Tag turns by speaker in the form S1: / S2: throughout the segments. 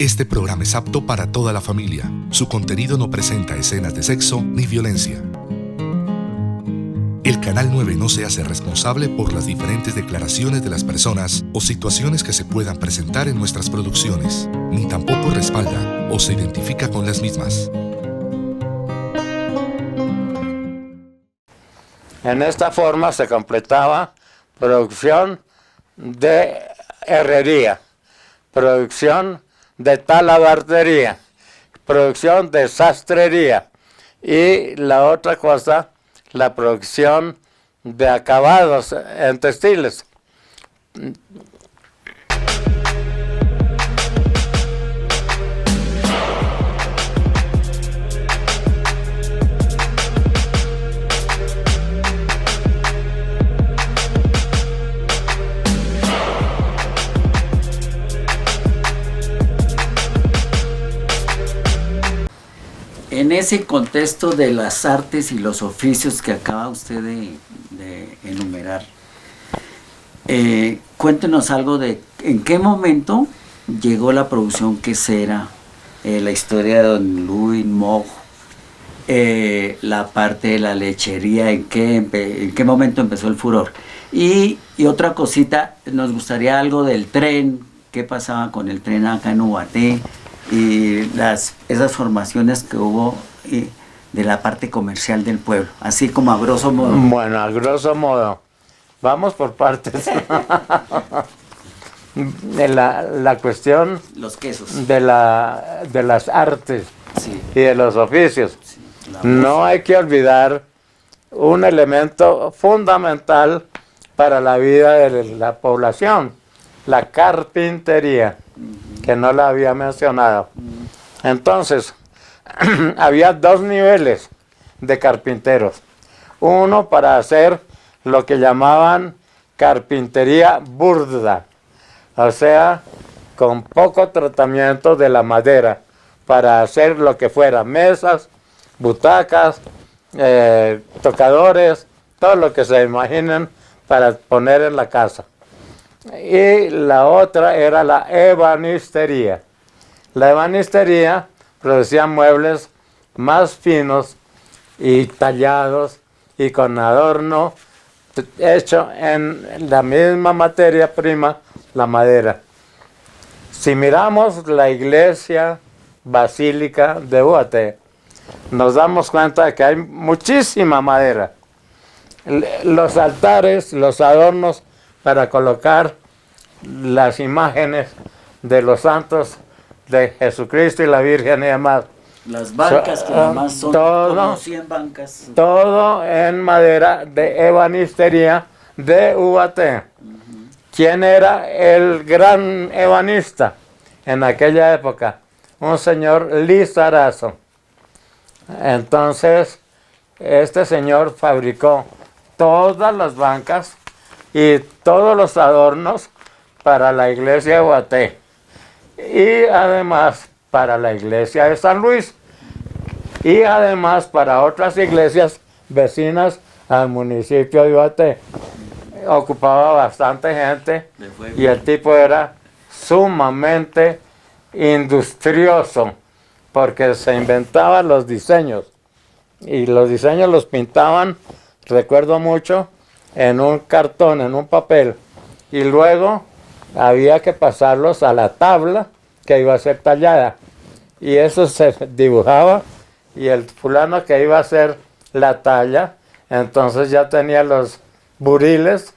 S1: Este programa es apto para toda la familia. Su contenido no presenta escenas de sexo ni violencia. El Canal 9 no se hace responsable por las diferentes declaraciones de las personas o situaciones que se puedan presentar en nuestras producciones, ni tampoco respalda o se identifica con las mismas.
S2: En esta forma se completaba producción de herrería, producción de talabartería, producción de sastrería y la otra cosa, la producción de acabados en textiles.
S3: En ese contexto de las artes y los oficios que acaba usted de enumerar, cuéntenos algo de en qué momento llegó la producción quesera, la historia de Don Luis Mojo, la parte de la lechería, en qué momento empezó el furor. Y otra cosita, nos gustaría algo del tren, qué pasaba con el tren acá en Ubaté, y esas formaciones que hubo de la parte comercial del pueblo, así como a grosso modo.
S2: Bueno, a grosso modo, vamos por partes. De la cuestión
S3: los quesos
S2: de las artes,
S3: sí,
S2: y de los oficios.
S3: Sí,
S2: no hay que olvidar un elemento fundamental para la vida de la población, la carpintería, que no la había mencionado. Entonces, había dos niveles de carpinteros. Uno para hacer lo que llamaban carpintería burda, o sea, con poco tratamiento de la madera, para hacer lo que fuera, mesas, butacas, tocadores, todo lo que se imaginen para poner en la casa. Y la otra era la ebanistería. La ebanistería producía muebles más finos y tallados y con adorno hecho en la misma materia prima, la madera. Si miramos la iglesia basílica de Ubaté, nos damos cuenta de que hay muchísima madera. Los altares, los adornos para colocar las imágenes de los santos de Jesucristo y la Virgen y demás.
S3: Las bancas, que además son como 100 bancas.
S2: Todo en madera de ebanistería de Ubaté. ¿Quién era el gran ebanista en aquella época? Un señor Lizarazo. Entonces, este señor fabricó todas las bancas y todos los adornos para la iglesia de Ubaté y además para la iglesia de San Luis y además para otras iglesias vecinas al municipio de Ubaté. Ocupaba bastante gente y el tipo era sumamente industrioso porque se inventaban los diseños y los diseños los pintaban, recuerdo mucho, en un cartón, en un papel, y luego había que pasarlos a la tabla que iba a ser tallada, y eso se dibujaba, y el fulano que iba a hacer la talla, entonces ya tenía los buriles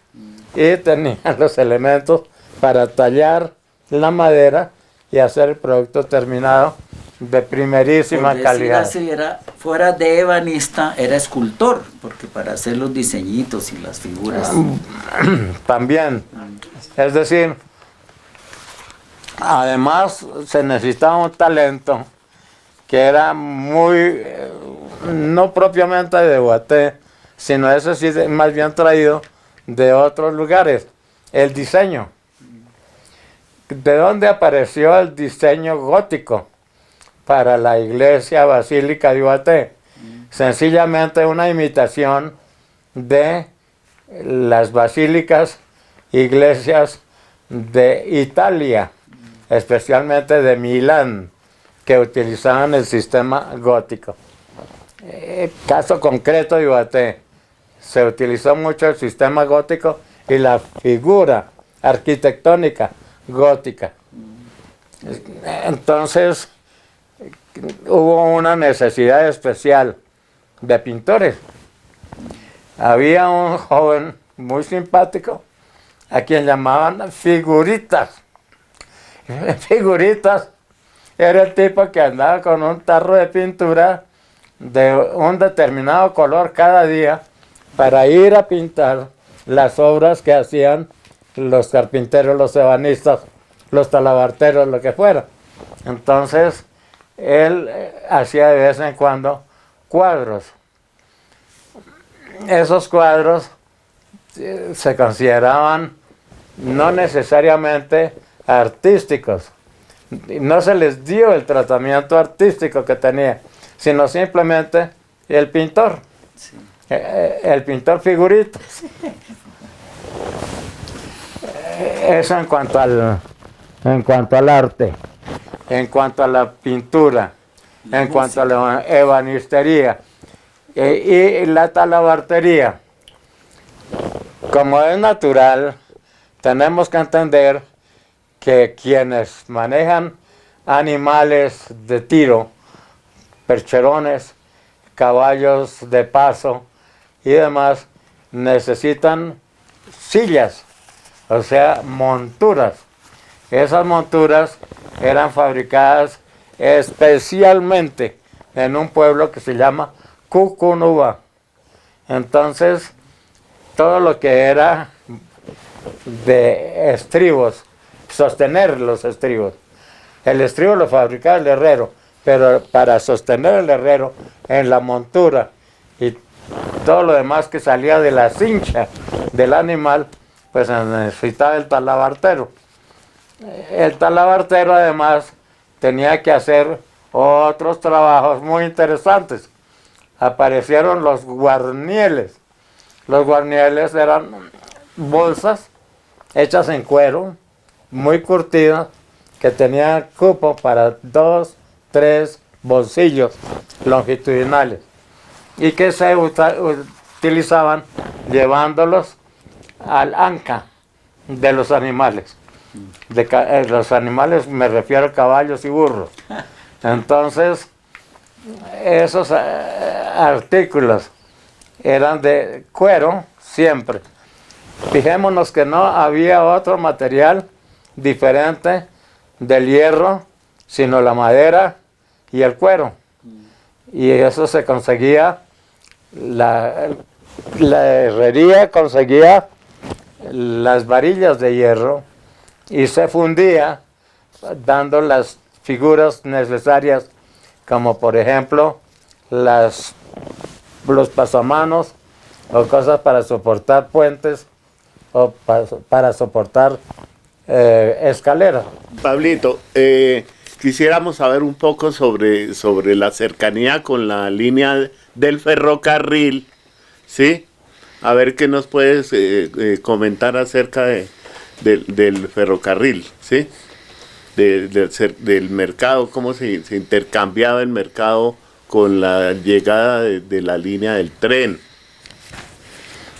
S2: y tenía los elementos para tallar la madera y hacer el producto terminado de primerísima calidad.
S3: Si fuera de ebanista, era escultor, porque para hacer los diseñitos y las figuras.
S2: También, es decir, además se necesitaba un talento que era muy, no propiamente de Ubaté, sino ese sí más bien traído de otros lugares, el diseño. ¿De dónde apareció el diseño gótico para la iglesia basílica de Ubaté? Sencillamente una imitación de las basílicas, iglesias de Italia. especialmente de Milán, que utilizaban el sistema gótico. Caso concreto de Ubaté, se utilizó mucho el sistema gótico y la figura arquitectónica gótica. Entonces hubo una necesidad especial de pintores. Había un joven muy simpático a quien llamaban Figuritas. Figuritas era el tipo que andaba con un tarro de pintura de un determinado color cada día para ir a pintar las obras que hacían los carpinteros, los ebanistas, los talabarteros, lo que fuera. Entonces, él hacía de vez en cuando cuadros. Esos cuadros se consideraban no necesariamente artísticos. No se les dio el tratamiento artístico que tenía, sino simplemente el pintor. Sí. El pintor figuritas. Eso en cuanto al arte, en cuanto a la pintura, en cuanto a la ebanistería y la talabartería. Como es natural, tenemos que entender que quienes manejan animales de tiro, percherones, caballos de paso y demás, necesitan sillas, o sea, monturas. Esas monturas eran fabricadas especialmente en un pueblo que se llama Cucunuba. Entonces, todo lo que era de estribos, sostener los estribos. El estribo lo fabricaba el herrero, pero para sostener el herrero en la montura y todo lo demás que salía de la cincha del animal, pues se necesitaba el talabartero. El talabartero además tenía que hacer otros trabajos muy interesantes. Aparecieron los guarnieles. Los guarnieles eran bolsas hechas en cuero, muy curtidas, que tenían cupo para 2, 3 bolsillos longitudinales y que se utilizaban llevándolos al anca de los animales. Los animales me refiero a caballos y burros. Entonces, esos artículos eran de cuero siempre. Fijémonos que no había otro material diferente del hierro, sino la madera y el cuero. Y eso se conseguía, la herrería conseguía las varillas de hierro y se fundía dando las figuras necesarias, como por ejemplo los pasamanos o cosas para soportar puentes o para soportar escaleras.
S4: Pablito, quisiéramos saber un poco sobre la cercanía con la línea del ferrocarril, ¿sí? A ver qué nos puedes comentar acerca del ferrocarril, ¿sí? Del mercado, cómo se intercambiaba el mercado con la llegada de la línea del tren.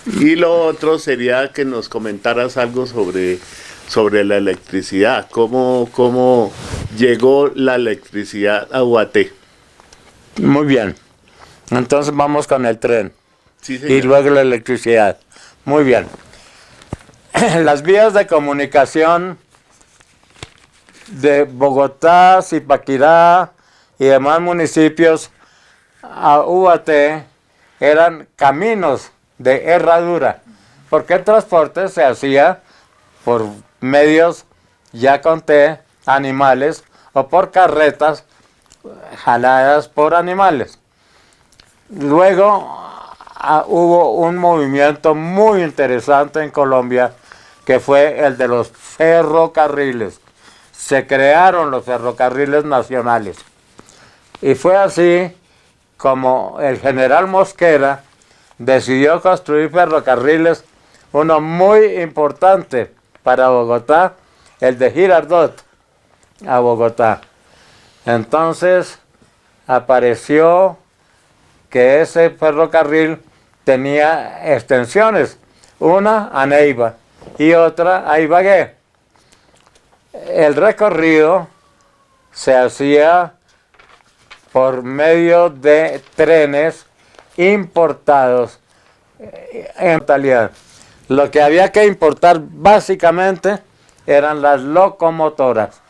S4: Y lo otro sería que nos comentaras algo sobre la electricidad, cómo llegó la electricidad a Ubaté.
S2: Muy bien, entonces vamos con el tren.
S4: Sí, señor.
S2: Y luego la electricidad. Muy bien. Las vías de comunicación de Bogotá, Zipaquirá y demás municipios a Ubaté eran caminos de herradura, porque el transporte se hacía por medios, ya conté, animales o por carretas jaladas por animales. Luego hubo un movimiento muy interesante en Colombia que fue el de los ferrocarriles. Se crearon los ferrocarriles nacionales y fue así como el general Mosquera decidió construir ferrocarriles, uno muy importante para Bogotá, el de Girardot, a Bogotá. Entonces apareció que ese ferrocarril tenía extensiones, una a Neiva y otra a Ibagué. El recorrido se hacía por medio de trenes importados en totalidad. Lo que había que importar básicamente eran las locomotoras.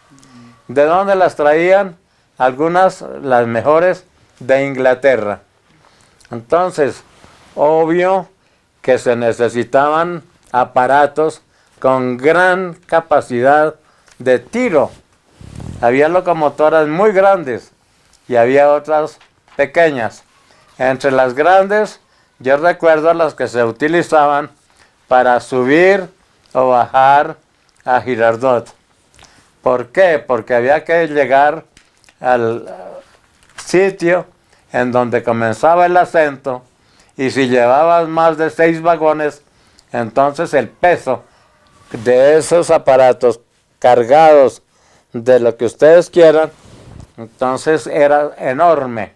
S2: ¿De dónde las traían? Algunas, las mejores, de Inglaterra. Entonces, obvio que se necesitaban aparatos con gran capacidad de tiro. Había locomotoras muy grandes y había otras pequeñas. Entre las grandes, yo recuerdo las que se utilizaban para subir o bajar a Girardot. ¿Por qué? Porque había que llegar al sitio en donde comenzaba el ascenso, y si llevabas más de 6 vagones, entonces el peso de esos aparatos cargados de lo que ustedes quieran, entonces era enorme.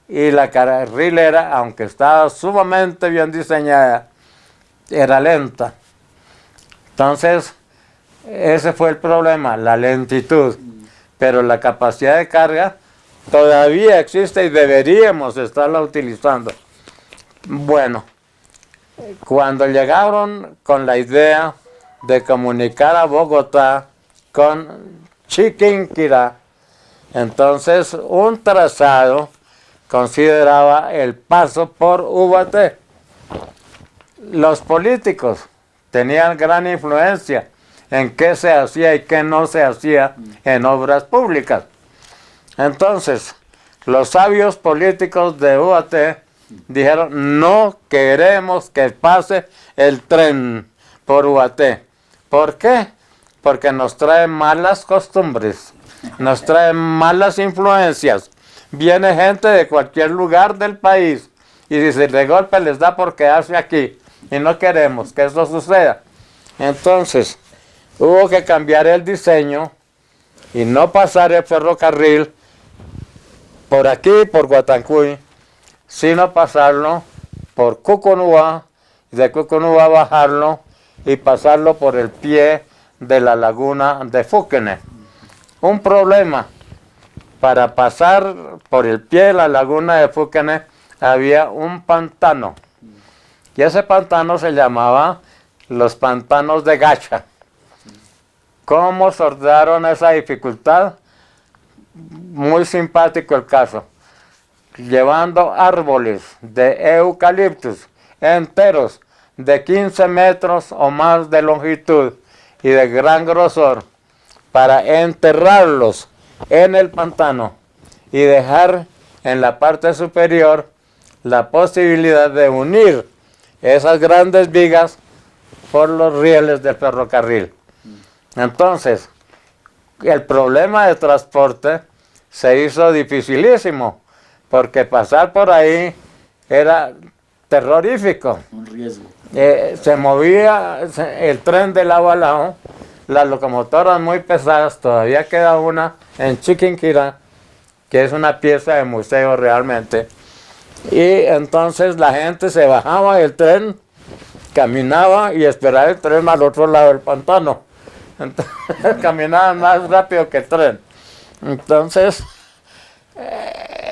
S2: Y la carrilera, aunque estaba sumamente bien diseñada, era lenta. Entonces, ese fue el problema, la lentitud. Pero la capacidad de carga todavía existe y deberíamos estarla utilizando. Bueno, cuando llegaron con la idea de comunicar a Bogotá con Chiquinquirá, entonces un trazado consideraba el paso por Ubaté. Los políticos tenían gran influencia en qué se hacía y qué no se hacía en obras públicas. Entonces, los sabios políticos de Ubaté dijeron: no queremos que pase el tren por Ubaté. ¿Por qué? Porque nos trae malas costumbres, nos trae malas influencias. Viene gente de cualquier lugar del país y dice, de golpe les da por quedarse aquí, y no queremos que eso suceda. Entonces, hubo que cambiar el diseño y no pasar el ferrocarril por aquí, por Guatancuy, sino pasarlo por Cucunúa, de Cucunúa bajarlo y pasarlo por el pie de la laguna de Fúquene. Un problema: para pasar por el pie de la laguna de Fúquene había un pantano, y ese pantano se llamaba los pantanos de Gacha. ¿Cómo sortearon esa dificultad? Muy simpático el caso. Llevando árboles de eucaliptus enteros de 15 metros o más de longitud y de gran grosor, para enterrarlos en el pantano y dejar en la parte superior la posibilidad de unir esas grandes vigas por los rieles del ferrocarril. Entonces, el problema de transporte se hizo dificilísimo, porque pasar por ahí era terrorífico.
S3: Un riesgo.
S2: Se movía el tren de lado a lado, las locomotoras muy pesadas. Todavía queda una en Chiquinquirá, que es una pieza de museo realmente. Y entonces la gente se bajaba del tren, caminaba y esperaba el tren al otro lado del pantano. Entonces, caminaban más rápido que el tren. Entonces,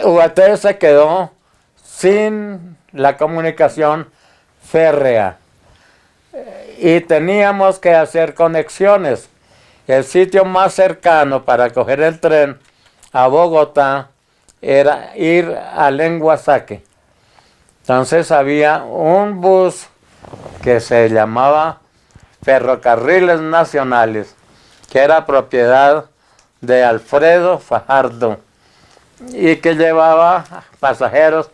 S2: Ubaté se quedó sin la comunicación férrea y teníamos que hacer conexiones. El sitio más cercano para coger el tren a Bogotá era ir a Lenguasaque. Entonces había un bus que se llamaba Ferrocarriles Nacionales, que era propiedad de Alfredo Fajardo y que llevaba pasajeros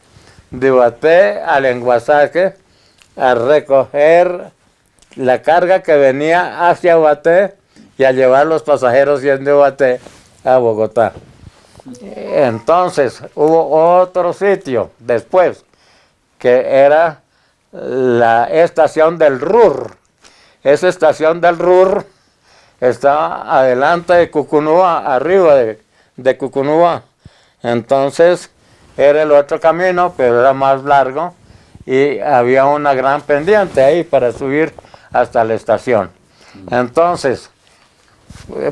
S2: de Ubaté a Lenguasaque a recoger la carga que venía hacia Ubaté y a llevar los pasajeros de Ubaté a Bogotá. Entonces hubo otro sitio después, que era la estación del Ruhr. Esa estación del Ruhr estaba adelante de Cucunúa, arriba de Cucunúa. Entonces era el otro camino, pero era más largo y había una gran pendiente ahí para subir hasta la estación. Entonces,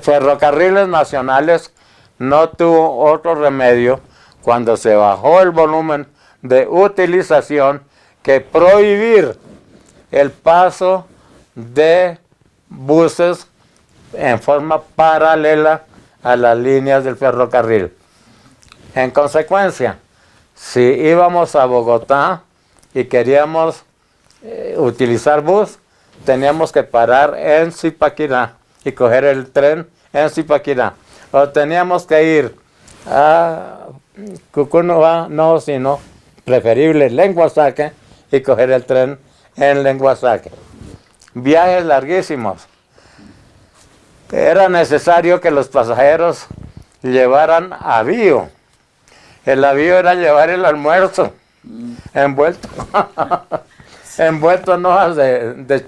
S2: Ferrocarriles Nacionales no tuvo otro remedio cuando se bajó el volumen de utilización que prohibir el paso de buses en forma paralela a las líneas del ferrocarril. En consecuencia, si íbamos a Bogotá y queríamos utilizar bus, teníamos que parar en Zipaquirá y coger el tren en Zipaquirá. O teníamos que ir a Cucunúa, no, sino preferible Lenguasaque y coger el tren en Lenguasaque. Viajes larguísimos. Era necesario que los pasajeros llevaran avío. El avío era llevar el almuerzo envuelto, envuelto en hojas de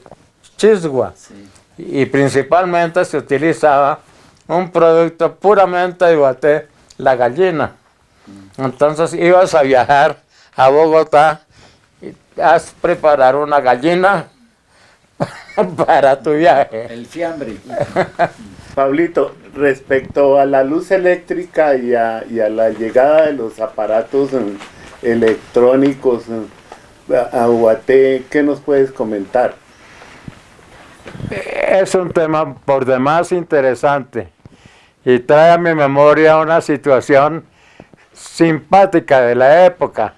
S2: chisgua.
S3: Sí.
S2: Y principalmente se utilizaba un producto puramente de Guaté, la gallina. Entonces ibas a viajar a Bogotá y has preparar una gallina para tu viaje.
S3: El fiambre.
S4: Pablito, respecto a la luz eléctrica y a la llegada de los aparatos electrónicos a Guaté, ¿qué nos puedes comentar?
S2: Es un tema por demás interesante y trae a mi memoria una situación simpática de la época,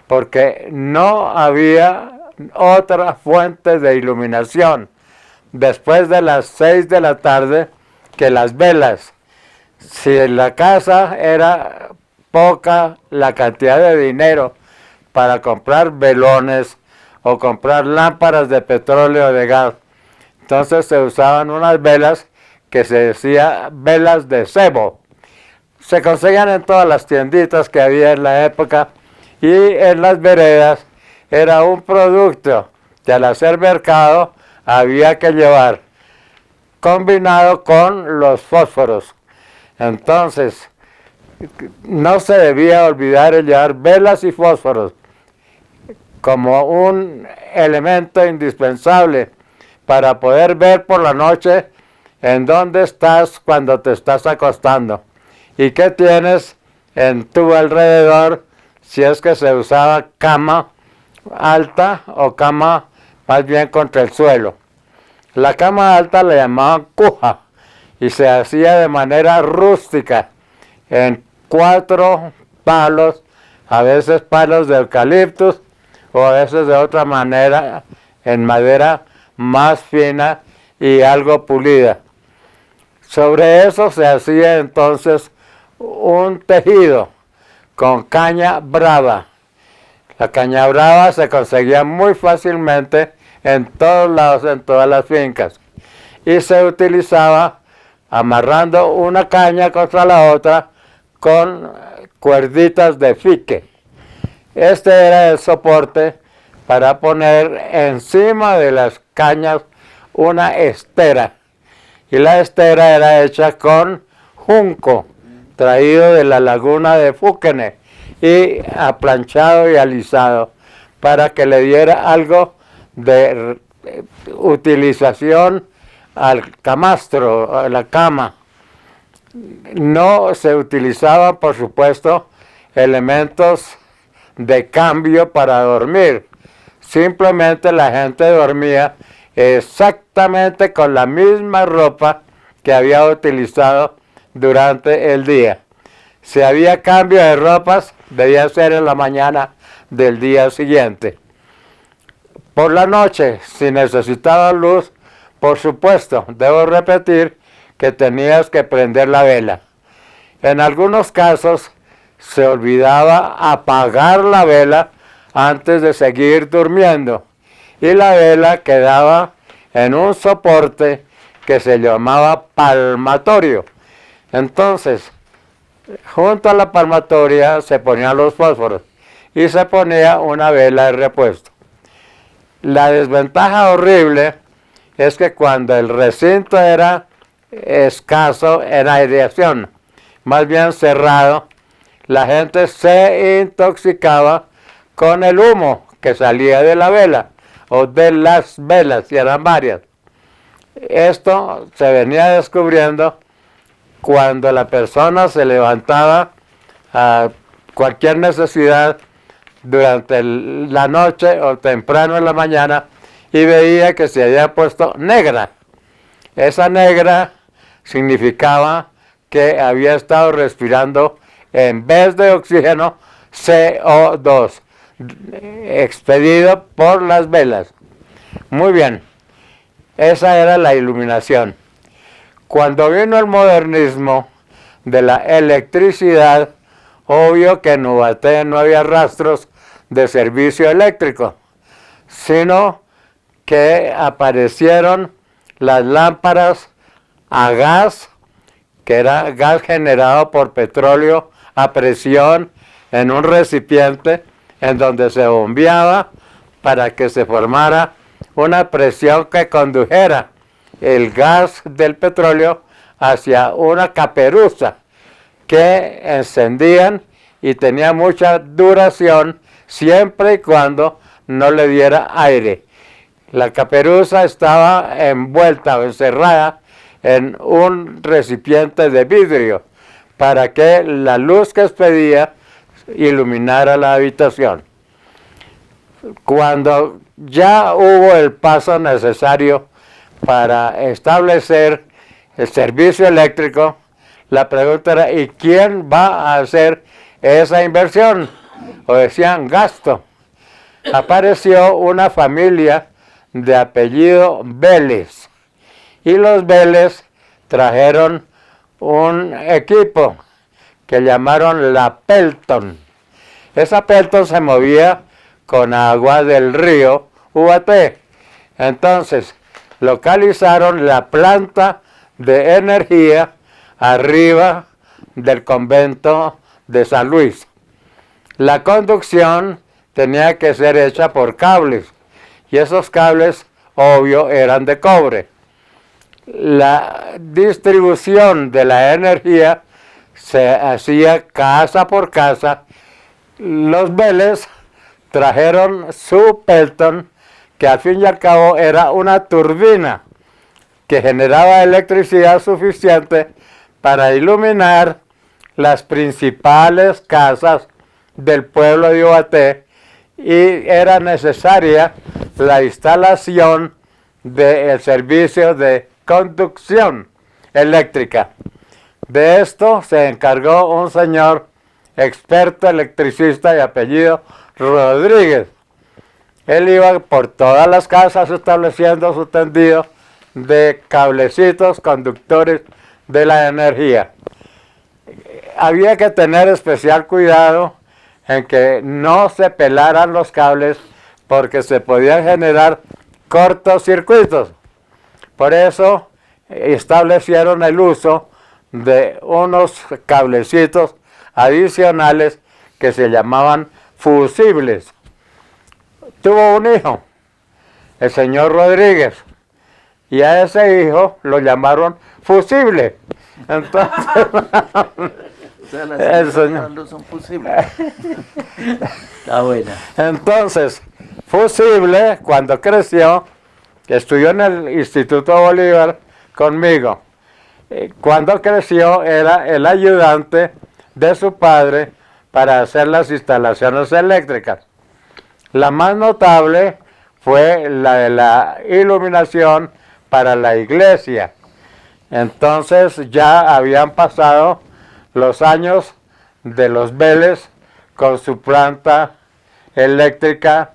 S2: porque no había otra fuente de iluminación después de las 6 de la tarde que las velas. Si en la casa era poca la cantidad de dinero para comprar velones o comprar lámparas de petróleo o de gas, entonces se usaban unas velas que se decía velas de cebo. Se conseguían en todas las tienditas que había en la época y en las veredas era un producto que al hacer mercado había que llevar combinado con los fósforos. Entonces, no se debía olvidar el llevar velas y fósforos como un elemento indispensable para poder ver por la noche en dónde estás cuando te estás acostando y qué tienes en tu alrededor, si es que se usaba cama alta o cama más bien contra el suelo. La cama alta le llamaban cuja y se hacía de manera rústica en 4 palos, a veces palos de eucaliptus o a veces de otra manera en madera más fina y algo pulida. Sobre eso se hacía entonces un tejido con caña brava. La caña brava se conseguía muy fácilmente en todos lados, en todas las fincas, y se utilizaba amarrando una caña contra la otra con cuerditas de fique. Este era el soporte para poner encima de las cañas una estera, y la estera era hecha con junco traído de la laguna de Fúquene y aplanchado y alisado para que le diera algo de utilización al camastro, a la cama. No se utilizaban, por supuesto, elementos de cambio para dormir. Simplemente la gente dormía exactamente con la misma ropa que había utilizado durante el día. Si había cambio de ropas, debía ser en la mañana del día siguiente. Por la noche, si necesitaba luz, por supuesto, debo repetir que tenías que prender la vela. En algunos casos, se olvidaba apagar la vela antes de seguir durmiendo, y la vela quedaba en un soporte que se llamaba palmatorio. Entonces, junto a la palmatoria se ponían los fósforos y se ponía una vela de repuesto. La desventaja horrible es que cuando el recinto era escaso en aireación, más bien cerrado. La gente se intoxicaba con el humo que salía de la vela o de las velas, si eran varias. Esto se venía descubriendo cuando la persona se levantaba a cualquier necesidad durante la noche o temprano en la mañana y veía que se había puesto negra. Esa negra significaba que había estado respirando, en vez de oxígeno, CO2, expedido por las velas. Muy bien, esa era la iluminación. Cuando vino el modernismo de la electricidad, obvio que en Ubaté no había rastros de servicio eléctrico, sino que aparecieron las lámparas a gas, que era gas generado por petróleo a presión en un recipiente en donde se bombeaba para que se formara una presión que condujera el gas del petróleo hacia una caperuza que encendían y tenía mucha duración siempre y cuando no le diera aire. La caperuza estaba envuelta o encerrada en un recipiente de vidrio para que la luz que expedía iluminara la habitación. Cuando ya hubo el paso necesario para establecer el servicio eléctrico, la pregunta era, ¿y quién va a hacer esa inversión? O decían gasto. Apareció una familia de apellido Vélez, y los Vélez trajeron un equipo que llamaron la Pelton. Esa Pelton se movía con agua del río Ubaté. Entonces localizaron la planta de energía arriba del convento de San Luis. La conducción tenía que ser hecha por cables, y esos cables, obvio, eran de cobre. La distribución de la energía se hacía casa por casa. Los Vélez trajeron su Pelton, que al fin y al cabo era una turbina que generaba electricidad suficiente para iluminar las principales casas del pueblo de Ubaté, y era necesaria la instalación del servicio de conducción eléctrica. De esto se encargó un señor experto electricista de apellido Rodríguez. Él iba por todas las casas estableciendo su tendido de cablecitos conductores de la energía. Había que tener especial cuidado en que no se pelaran los cables, porque se podían generar cortocircuitos. Por eso establecieron el uso de unos cablecitos adicionales que se llamaban fusibles. Tuvo un hijo, el señor Rodríguez, y a ese hijo lo llamaron fusible. Entonces,
S3: O sea, las no son fusibles. Está buena.
S2: Entonces, fusible, cuando creció, estudió en el Instituto Bolívar conmigo. Cuando creció, era el ayudante de su padre para hacer las instalaciones eléctricas. La más notable fue la de la iluminación para la iglesia. Entonces ya habían pasado los años de los Vélez con su planta eléctrica,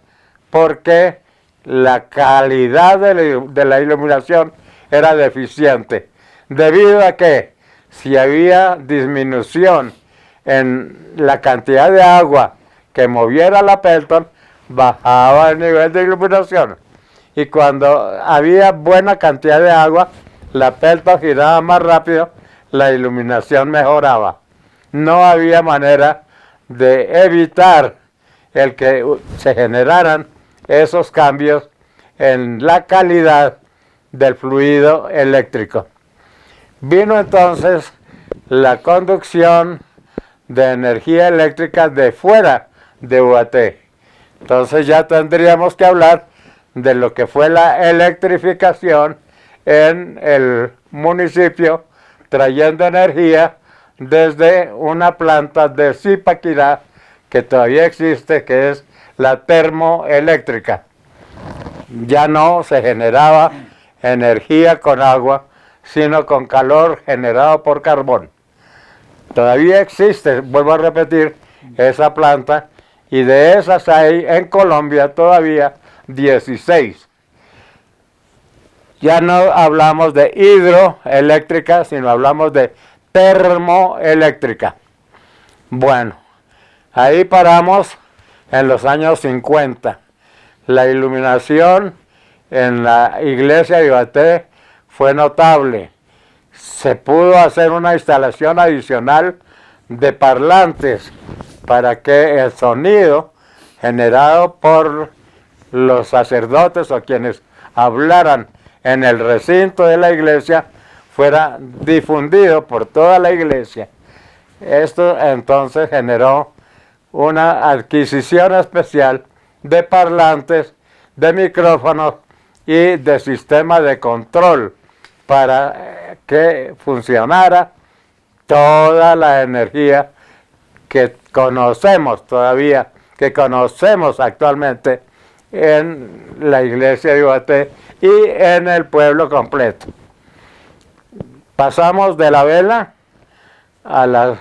S2: porque la calidad de la iluminación era deficiente, debido a que si había disminución en la cantidad de agua que moviera la Pelton, bajaba el nivel de iluminación, y cuando había buena cantidad de agua, la Pelton giraba más rápido, la iluminación mejoraba. No había manera de evitar el que se generaran esos cambios en la calidad del fluido eléctrico. Vino entonces la conducción de energía eléctrica de fuera de UAT. Entonces ya tendríamos que hablar de lo que fue la electrificación en el municipio, trayendo energía desde una planta de Zipaquirá que todavía existe, que es la termoeléctrica. Ya no se generaba energía con agua, sino con calor generado por carbón. Todavía existe, vuelvo a repetir, esa planta, y de esas hay en Colombia todavía 16. Ya no hablamos de hidroeléctrica, sino hablamos de termoeléctrica. Bueno, ahí paramos en los años 50. La iluminación en la iglesia de Ibaté fue notable. Se pudo hacer una instalación adicional de parlantes para que el sonido generado por los sacerdotes o quienes hablaran en el recinto de la iglesia fuera difundido por toda la iglesia. Esto entonces generó una adquisición especial de parlantes, de micrófonos y de sistemas de control para que funcionara toda la energía que conocemos todavía, que conocemos actualmente en la iglesia de Ibaté y en el pueblo completo. Pasamos de la vela a las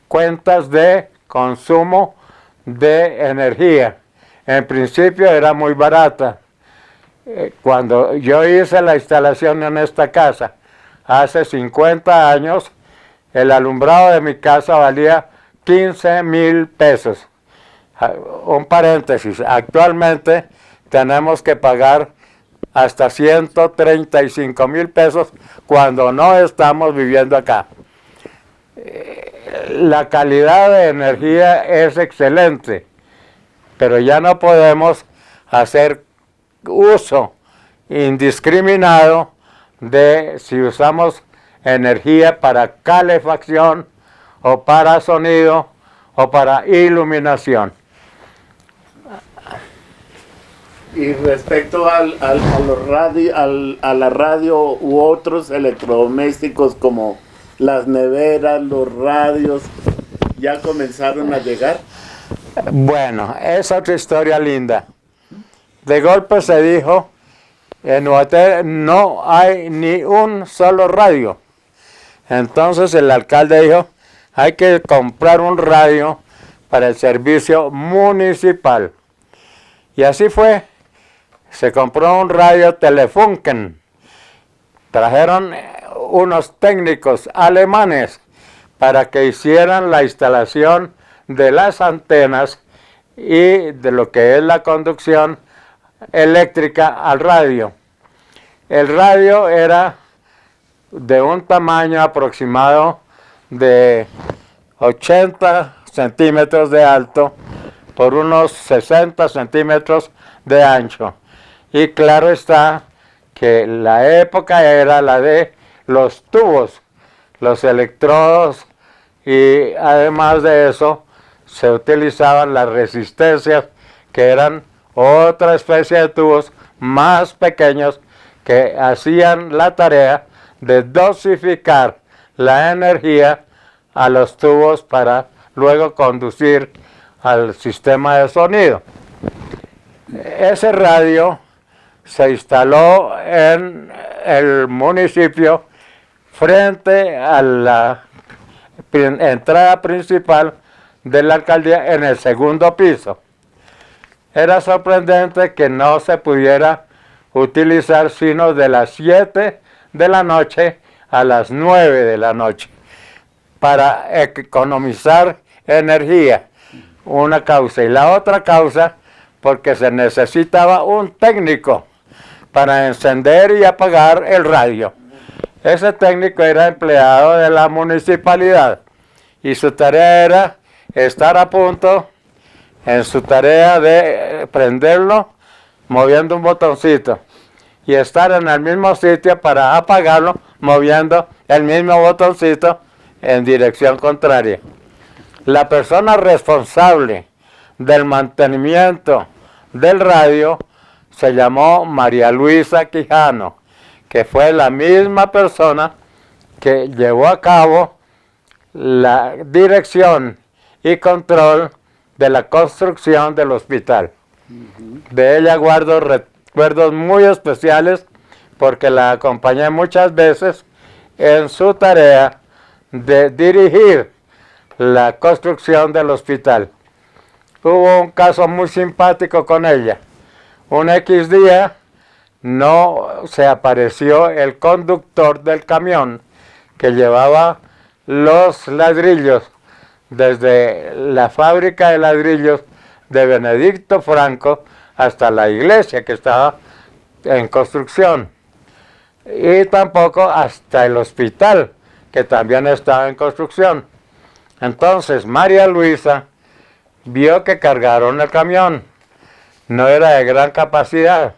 S2: cuentas de consumo de energía. En principio era muy barata. Cuando yo hice la instalación en esta casa, hace 50 años, el alumbrado de mi casa valía 15,000 pesos. Un paréntesis, actualmente tenemos que pagar hasta 135,000 pesos cuando no estamos viviendo acá. La calidad de energía es excelente, pero ya no podemos hacer uso indiscriminado de si usamos energía para calefacción o para sonido o para iluminación.
S4: Y respecto a la radio u otros electrodomésticos como las neveras, los radios, ¿ya comenzaron a llegar?
S2: Bueno, es otra historia linda. De golpe se dijo, en Ubaté no hay ni un solo radio. Entonces el alcalde dijo, hay que comprar un radio para el servicio municipal. Y así fue. Se compró un radio Telefunken. Trajeron unos técnicos alemanes para que hicieran la instalación de las antenas y de lo que es la conducción eléctrica al radio. El radio era de un tamaño aproximado de 80 centímetros de alto por unos 60 centímetros de ancho. Y claro está que la época era la de los tubos, los electrodos, y además de eso se utilizaban las resistencias, que eran otra especie de tubos más pequeños que hacían la tarea de dosificar la energía a los tubos para luego conducir al sistema de sonido. Ese radio se instaló en el municipio frente a la entrada principal de la alcaldía en el segundo piso. Era sorprendente que no se pudiera utilizar sino de las 7 de la noche a las 9 de la noche para economizar energía, una causa. Y la otra causa, porque se necesitaba un técnico para encender y apagar el radio. Ese técnico era empleado de la municipalidad y su tarea era estar a punto en su tarea de prenderlo moviendo un botoncito. y estar en el mismo sitio para apagarlo, moviendo el mismo botoncito en dirección contraria. La persona responsable del mantenimiento del radio se llamó María Luisa Quijano, que fue la misma persona que llevó a cabo la dirección y control de la construcción del hospital. De ella guardo recuerdos muy especiales porque la acompañé muchas veces en su tarea de dirigir la construcción del hospital. Hubo un caso muy simpático con ella. Un X día no se apareció el conductor del camión que llevaba los ladrillos desde la fábrica de ladrillos de Benedicto Franco hasta la iglesia que estaba en construcción, y tampoco hasta el hospital que también estaba en construcción. Entonces María Luisa vio que cargaron el camión. No era de gran capacidad,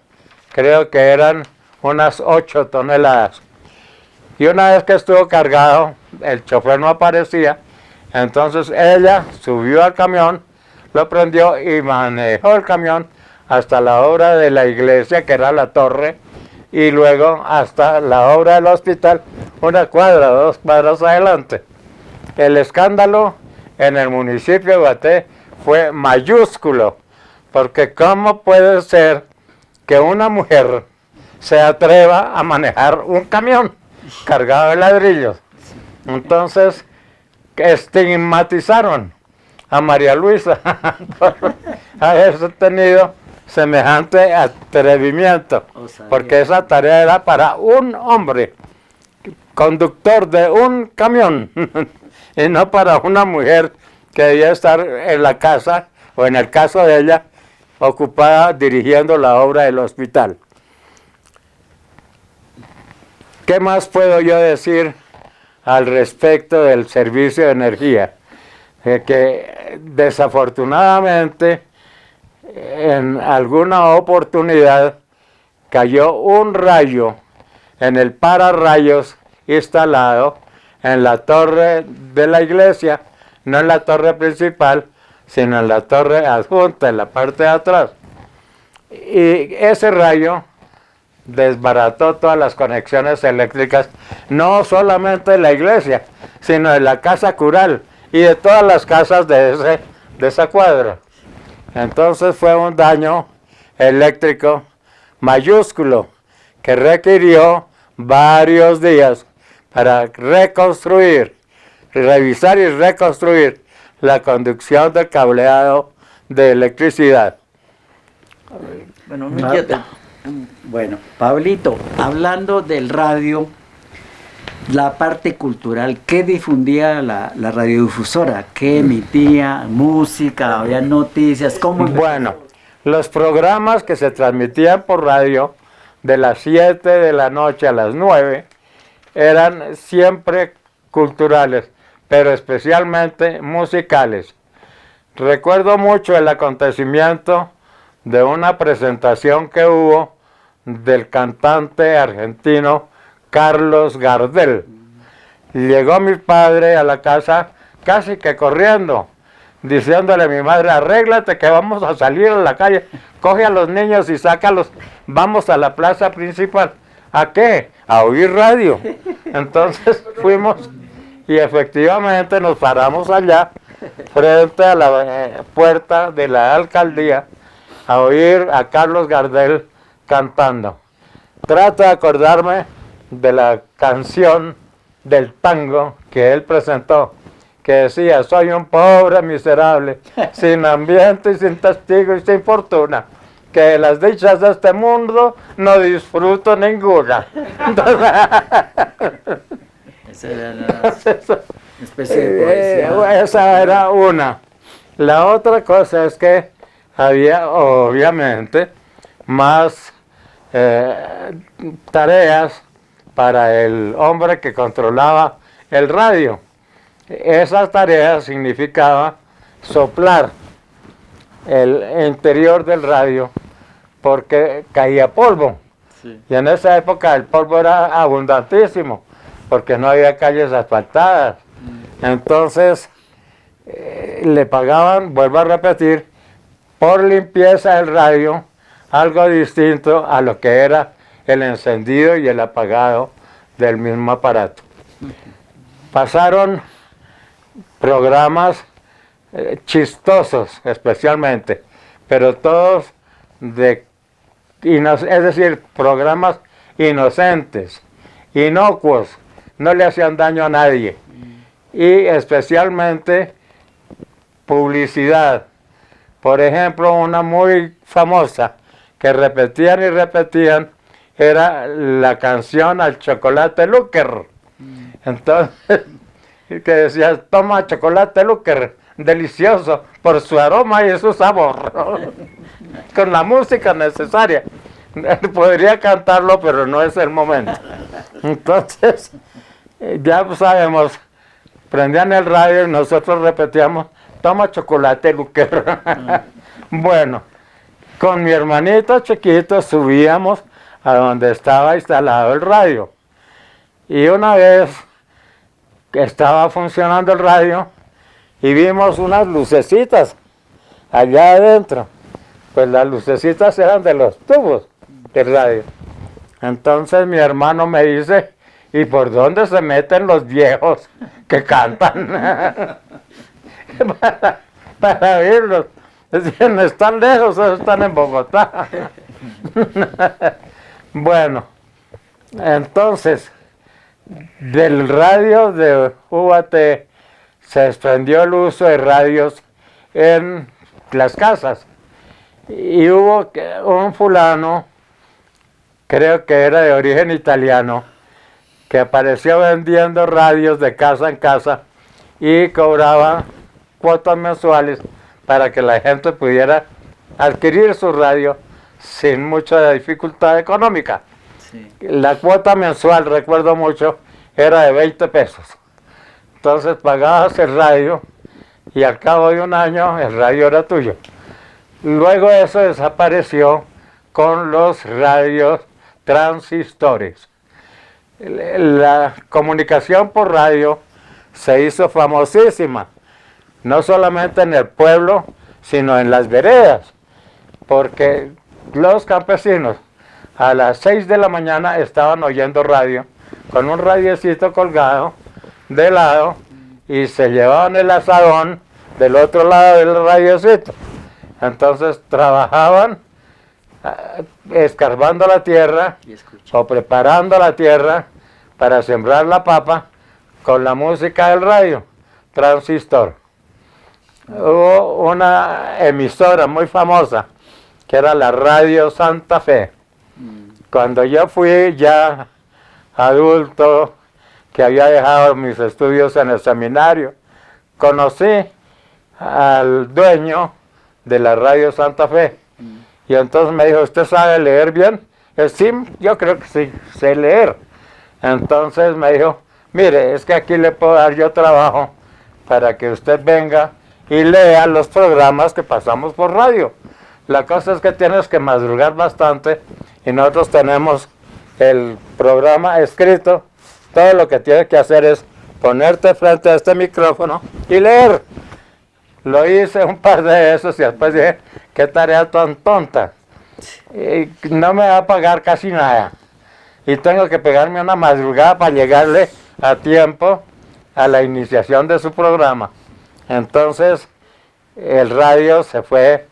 S2: creo que eran unas 8 toneladas. Y una vez que estuvo cargado, el chofer no aparecía, entonces ella subió al camión, lo prendió y manejó el camión hasta la obra de la iglesia, que era la torre, y luego hasta la obra del hospital, 1 cuadra, 2 cuadras adelante. El escándalo en el municipio de Guaté fue mayúsculo, porque ¿cómo puede ser que una mujer se atreva a manejar un camión cargado de ladrillos? Entonces estigmatizaron a María Luisa por haber tenido semejante atrevimiento, porque esa tarea era para un hombre, conductor de un camión, y no para una mujer que debía estar en la casa, o en el caso de ella, ocupada dirigiendo la obra del hospital. ¿Qué más puedo yo decir al respecto del servicio de energía? Que desafortunadamente en alguna oportunidad cayó un rayo en el pararrayos instalado en la torre de la iglesia, no en la torre principal, sino en la torre adjunta, en la parte de atrás. Y ese rayo desbarató todas las conexiones eléctricas, no solamente de la iglesia, sino de la casa cural y de todas las casas de esa cuadra. Entonces fue un daño eléctrico mayúsculo que requirió varios días para reconstruir, revisar y reconstruir la conducción del cableado de electricidad.
S3: Bueno, Pablito, hablando del radio, la parte cultural, ¿qué difundía la radiodifusora? ¿Qué emitía? ¿Música? ¿Había noticias? ¿Cómo?
S2: Bueno, los programas que se transmitían por radio de las 7 de la noche a las 9 eran siempre culturales, pero especialmente musicales. Recuerdo mucho el acontecimiento de una presentación que hubo del cantante argentino Carlos Gardel. Llegó mi padre a la casa casi que corriendo, diciéndole a mi madre: arréglate que vamos a salir a la calle, coge a los niños y sácalos, vamos a la plaza principal. ¿A qué? A oír radio. Entonces fuimos y efectivamente nos paramos allá frente a la puerta de la alcaldía a oír a Carlos Gardel cantando. Trato de acordarme de la canción del tango que él presentó, que decía: soy un pobre miserable, sin ambiente y sin testigo y sin fortuna, que de las dichas de este mundo no disfruto ninguna.
S3: Esa era la especie de poesía.
S2: Esa era una. La otra cosa es que había obviamente más tareas para el hombre que controlaba el radio. Esas tareas significaba soplar el interior del radio porque caía polvo.
S3: Sí.
S2: Y en esa época el polvo era abundantísimo, porque no había calles asfaltadas. Entonces le pagaban, vuelvo a repetir, por limpieza del radio, algo distinto a lo que era el encendido y el apagado del mismo aparato. Pasaron programas chistosos especialmente, pero todos es decir, programas inocentes, inocuos, no le hacían daño a nadie. Y especialmente publicidad. Por ejemplo, una muy famosa que repetían y repetían era la canción Al Chocolate Lucker. Entonces, que decía, toma chocolate Lucker, delicioso por su aroma y su sabor, con la música necesaria. Podría cantarlo, pero no es el momento. Entonces, ya sabemos, prendían el radio y nosotros repetíamos, toma chocolate Lucker. Bueno, con mi hermanito chiquito subíamos a donde estaba instalado el radio. Y una vez que estaba funcionando el radio y vimos unas lucecitas allá adentro. Pues las lucecitas eran de los tubos del radio. Entonces mi hermano me dice, ¿y por dónde se meten los viejos que cantan? para oírlos. Decían, están lejos, están en Bogotá. Bueno, entonces, del radio de UAT se desprendió el uso de radios en las casas. Y hubo un fulano, creo que era de origen italiano, que apareció vendiendo radios de casa en casa y cobraba cuotas mensuales para que la gente pudiera adquirir su radio sin mucha dificultad económica.
S3: Sí.
S2: La cuota mensual, recuerdo mucho, era de 20 pesos. Entonces pagabas el radio y al cabo de un año el radio era tuyo. Luego eso desapareció con los radios transistores. La comunicación por radio se hizo famosísima, no solamente en el pueblo, sino en las veredas, porque los campesinos a las 6 de la mañana estaban oyendo radio, con un radiecito colgado de lado, y se llevaban el asadón del otro lado del radiecito. Entonces trabajaban escarbando la tierra o preparando la tierra para sembrar la papa con la música del radio, transistor. Hubo una emisora muy famosa que era la Radio Santa Fe. Cuando yo fui ya adulto, que había dejado mis estudios en el seminario, conocí al dueño de la Radio Santa Fe. Y entonces me dijo, ¿usted sabe leer bien? Sí, yo creo que sí, sé leer. Entonces me dijo, mire, es que aquí le puedo dar yo trabajo para que usted venga y lea los programas que pasamos por radio. La cosa es que tienes que madrugar bastante y nosotros tenemos el programa escrito. Todo lo que tienes que hacer es ponerte frente a este micrófono y leer. Lo hice un par de veces y después dije, qué tarea tan tonta. Y no me va a pagar casi nada. Y tengo que pegarme una madrugada para llegarle a tiempo a la iniciación de su programa. Entonces, el radio se fue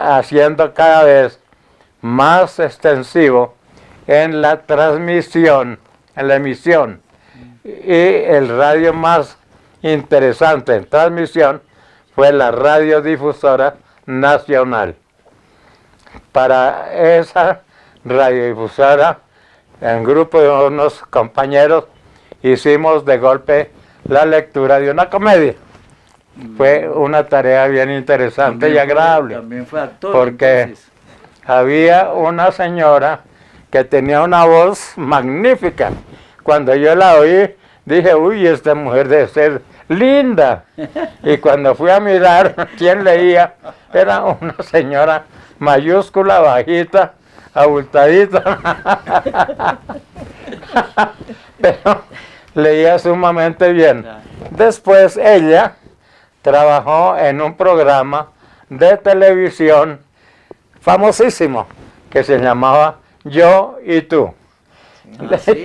S2: haciendo cada vez más extensivo en la transmisión, en la emisión. Y el radio más interesante en transmisión fue la radiodifusora nacional. Para esa radiodifusora, en grupo de unos compañeros, hicimos de golpe la lectura de una comedia. Fue una tarea bien interesante y agradable.
S3: También fue actor.
S2: Porque
S3: entonces
S2: había una señora que tenía una voz magnífica. Cuando yo la oí, dije, uy, esta mujer debe ser linda. Y cuando fui a mirar quién leía, era una señora mayúscula, bajita, abultadito. Pero leía sumamente bien. Después ella trabajó en un programa de televisión famosísimo que se llamaba Yo y Tú.
S3: Ah, ¿sí?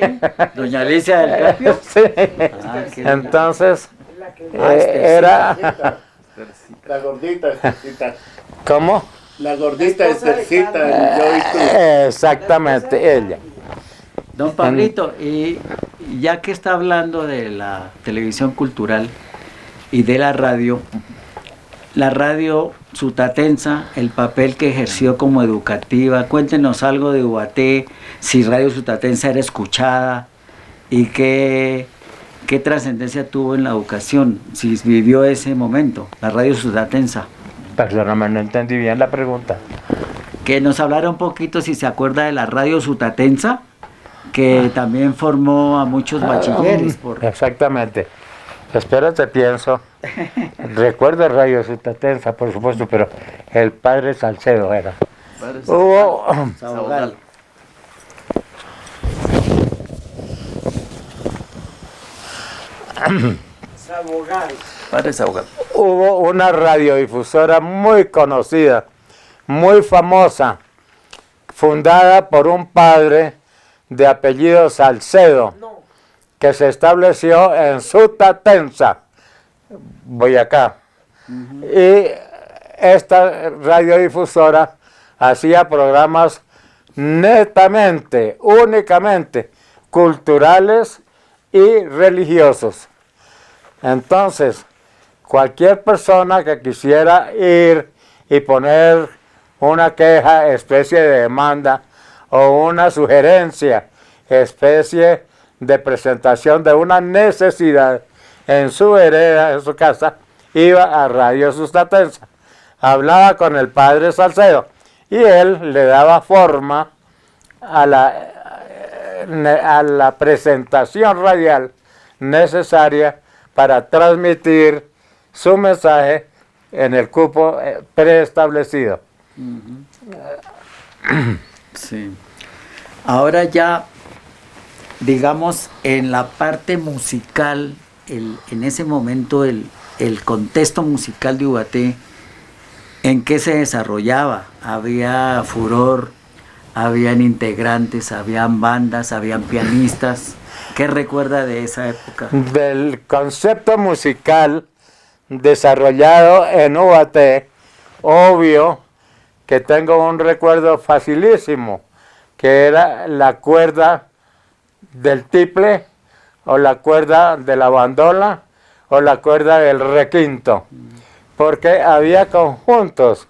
S3: Doña Alicia del Carpio.
S2: Sí.
S3: Ah, qué linda.
S2: Entonces
S4: Era
S2: era...
S4: la gordita Estercita.
S2: ¿Cómo?
S4: La gordita Estercita, yo y tú.
S2: Exactamente, ella.
S3: Don Pablito, y ya que está hablando de la televisión cultural y de la radio Sutatensa, el papel que ejerció como educativa, cuéntenos algo de UAT, si Radio Sutatensa era escuchada y qué trascendencia tuvo en la educación, si vivió ese momento, la Radio Sutatensa.
S2: Perdóname, no entendí bien la pregunta.
S3: Que nos hablara un poquito si se acuerda de la Radio Sutatensa, que también formó a muchos bachilleres.
S2: Exactamente. Espérate, pienso. Recuerdo Radio Sutatensa, por supuesto, pero el padre Salcedo era. Hubo,
S3: Sabogal.
S5: Padre Sabogal.
S2: hubo una radiodifusora muy conocida, muy famosa, fundada por un padre de apellido Salcedo, que se estableció en Sutatensa, Boyacá. Y esta radiodifusora hacía programas netamente, únicamente culturales y religiosos. Entonces, cualquier persona que quisiera ir y poner una queja, especie de demanda, o una sugerencia, especie de presentación de una necesidad en su vereda, en su casa, iba a Radio Sutatensa, hablaba con el padre Salcedo y él le daba forma a la presentación radial necesaria para transmitir su mensaje en el cupo preestablecido.
S3: Sí. Ahora ya, digamos, en la parte musical, en ese momento el contexto musical de UAT, ¿en qué se desarrollaba? ¿Había furor? ¿Habían integrantes? ¿Habían bandas? ¿Habían pianistas? ¿Qué recuerda de esa época?
S2: Del concepto musical desarrollado en UAT, obvio que tengo un recuerdo facilísimo, que era la cuerda del tiple, o la cuerda de la bandola, o la cuerda del requinto, porque había conjuntos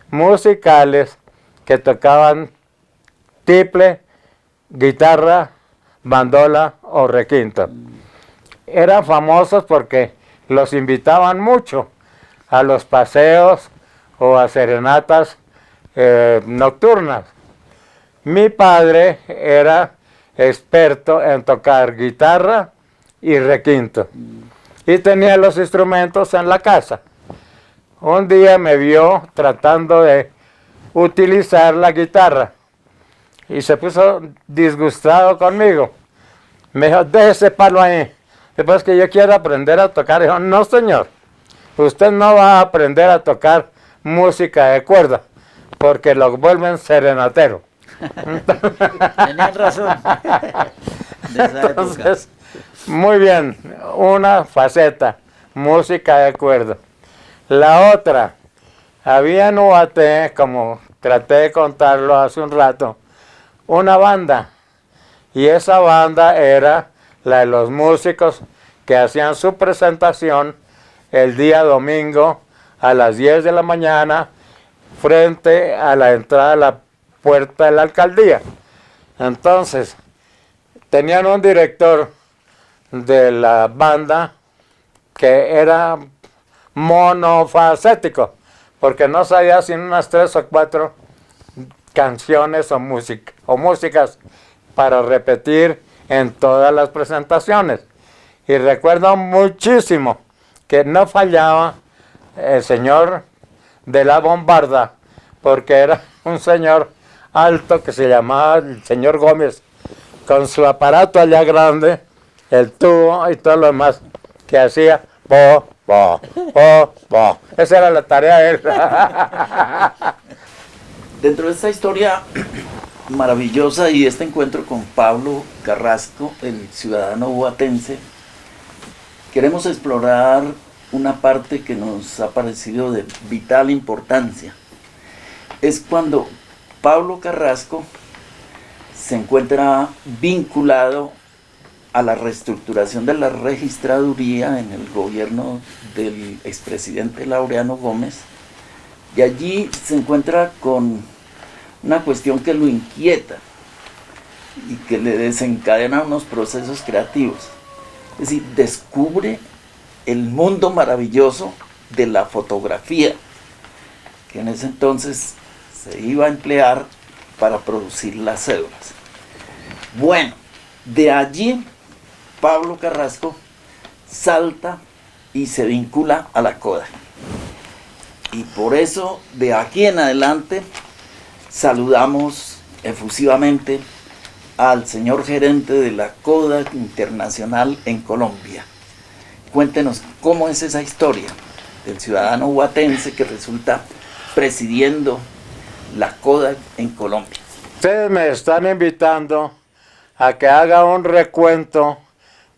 S2: musicales que tocaban tiple, guitarra, bandola o requinto. Eran famosos porque los invitaban mucho a los paseos o a serenatas nocturnas. Mi padre era experto en tocar guitarra y requinto y tenía los instrumentos en la casa. Un día me vio tratando de utilizar la guitarra y se puso disgustado conmigo. Me dijo, deje ese palo ahí, después que yo quiero aprender a tocar. Dijo, no señor, usted no va a aprender a tocar música de cuerda, porque lo vuelven serenatero.
S3: Tenían razón. De esa
S2: Entonces, muy bien, una faceta, música de cuerda. La otra, había en UAT, como traté de contarlo hace un rato, una banda, y esa banda era la de los músicos que hacían su presentación el día domingo a las 10 de la mañana frente a la entrada de la puerta de la alcaldía. Entonces, tenían un director de la banda que era monofacético, porque no sabía sino unas 3 o 4 canciones o músicas para repetir en todas las presentaciones. Y recuerdo muchísimo que no fallaba el señor de la bombarda, porque era un señor alto que se llamaba el señor Gómez, con su aparato allá grande, el tubo y todo lo demás que hacía, bo, bo, bo, bo. Esa era la tarea de él.
S5: Dentro de esta historia maravillosa y este encuentro con Pablo Carrasco, el ciudadano huatense, queremos explorar una parte que nos ha parecido de vital importancia. Es cuando Pablo Carrasco se encuentra vinculado a la reestructuración de la registraduría en el gobierno del expresidente Laureano Gómez, y allí se encuentra con una cuestión que lo inquieta y que le desencadena unos procesos creativos. Es decir, descubre el mundo maravilloso de la fotografía, que en ese entonces se iba a emplear para producir las cédulas. Bueno, de allí Pablo Carrasco salta y se vincula a la Kodak. Y por eso, de aquí en adelante, saludamos efusivamente al señor gerente de la Kodak Internacional en Colombia. Cuéntenos cómo es esa historia del ciudadano huatense que resulta presidiendo la Kodak en Colombia.
S2: Ustedes me están invitando a que haga un recuento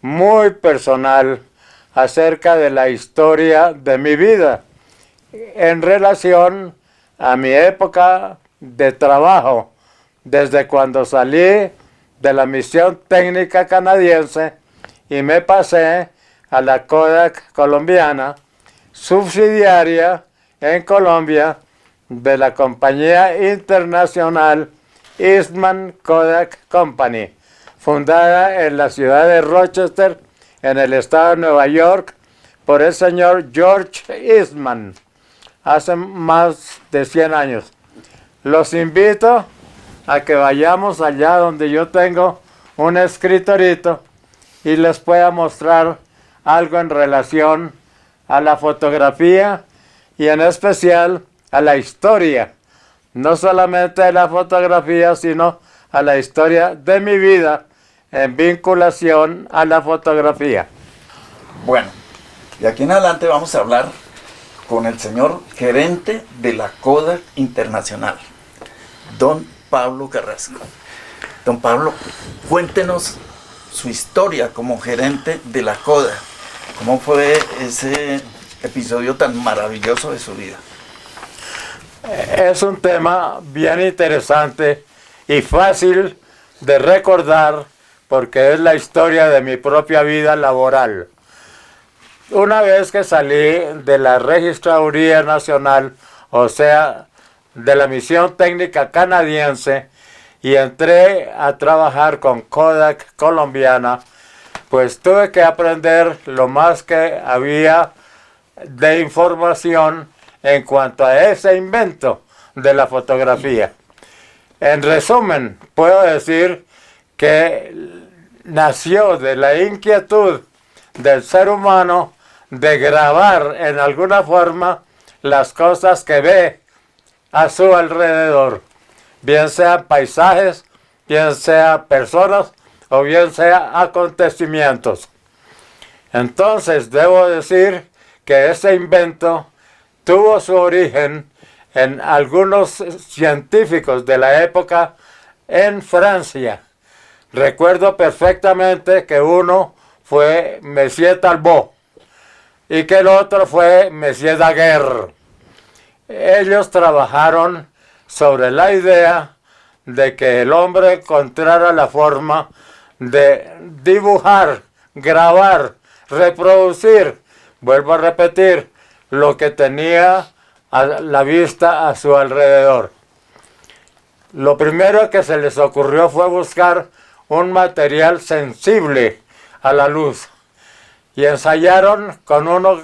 S2: muy personal acerca de la historia de mi vida en relación a mi época de trabajo, desde cuando salí de la misión técnica canadiense y me pasé a la Kodak colombiana, subsidiaria en Colombia de la compañía internacional Eastman Kodak Company, fundada en la ciudad de Rochester, en el estado de Nueva York, por el señor George Eastman, hace más de 100 años. Los invito a que vayamos allá donde yo tengo un escritorito y les pueda mostrar algo en relación a la fotografía y en especial a la historia, no solamente de la fotografía, sino a la historia de mi vida en vinculación a la fotografía.
S5: Bueno, de aquí en adelante vamos a hablar con el señor gerente de la Kodak Internacional, don Pablo Carrasco. Don Pablo, cuéntenos su historia como gerente de la Kodak. ¿Cómo fue ese episodio tan maravilloso de su vida?
S2: Es un tema bien interesante y fácil de recordar porque es la historia de mi propia vida laboral. Una vez que salí de la Registraduría Nacional, o sea, de la misión técnica canadiense, y entré a trabajar con Kodak colombiana, pues tuve que aprender lo más que había de información en cuanto a ese invento de la fotografía. En resumen, puedo decir que nació de la inquietud del ser humano de grabar en alguna forma las cosas que ve a su alrededor, bien sean paisajes, bien sean personas o bien sean acontecimientos. Entonces debo decir que ese invento tuvo su origen en algunos científicos de la época en Francia. Recuerdo perfectamente que uno fue Monsieur Talbot y que el otro fue Monsieur Daguerre. Ellos trabajaron sobre la idea de que el hombre encontrara la forma de dibujar, grabar, reproducir, vuelvo a repetir, lo que tenía a la vista a su alrededor. Lo primero que se les ocurrió fue buscar un material sensible a la luz y ensayaron con uno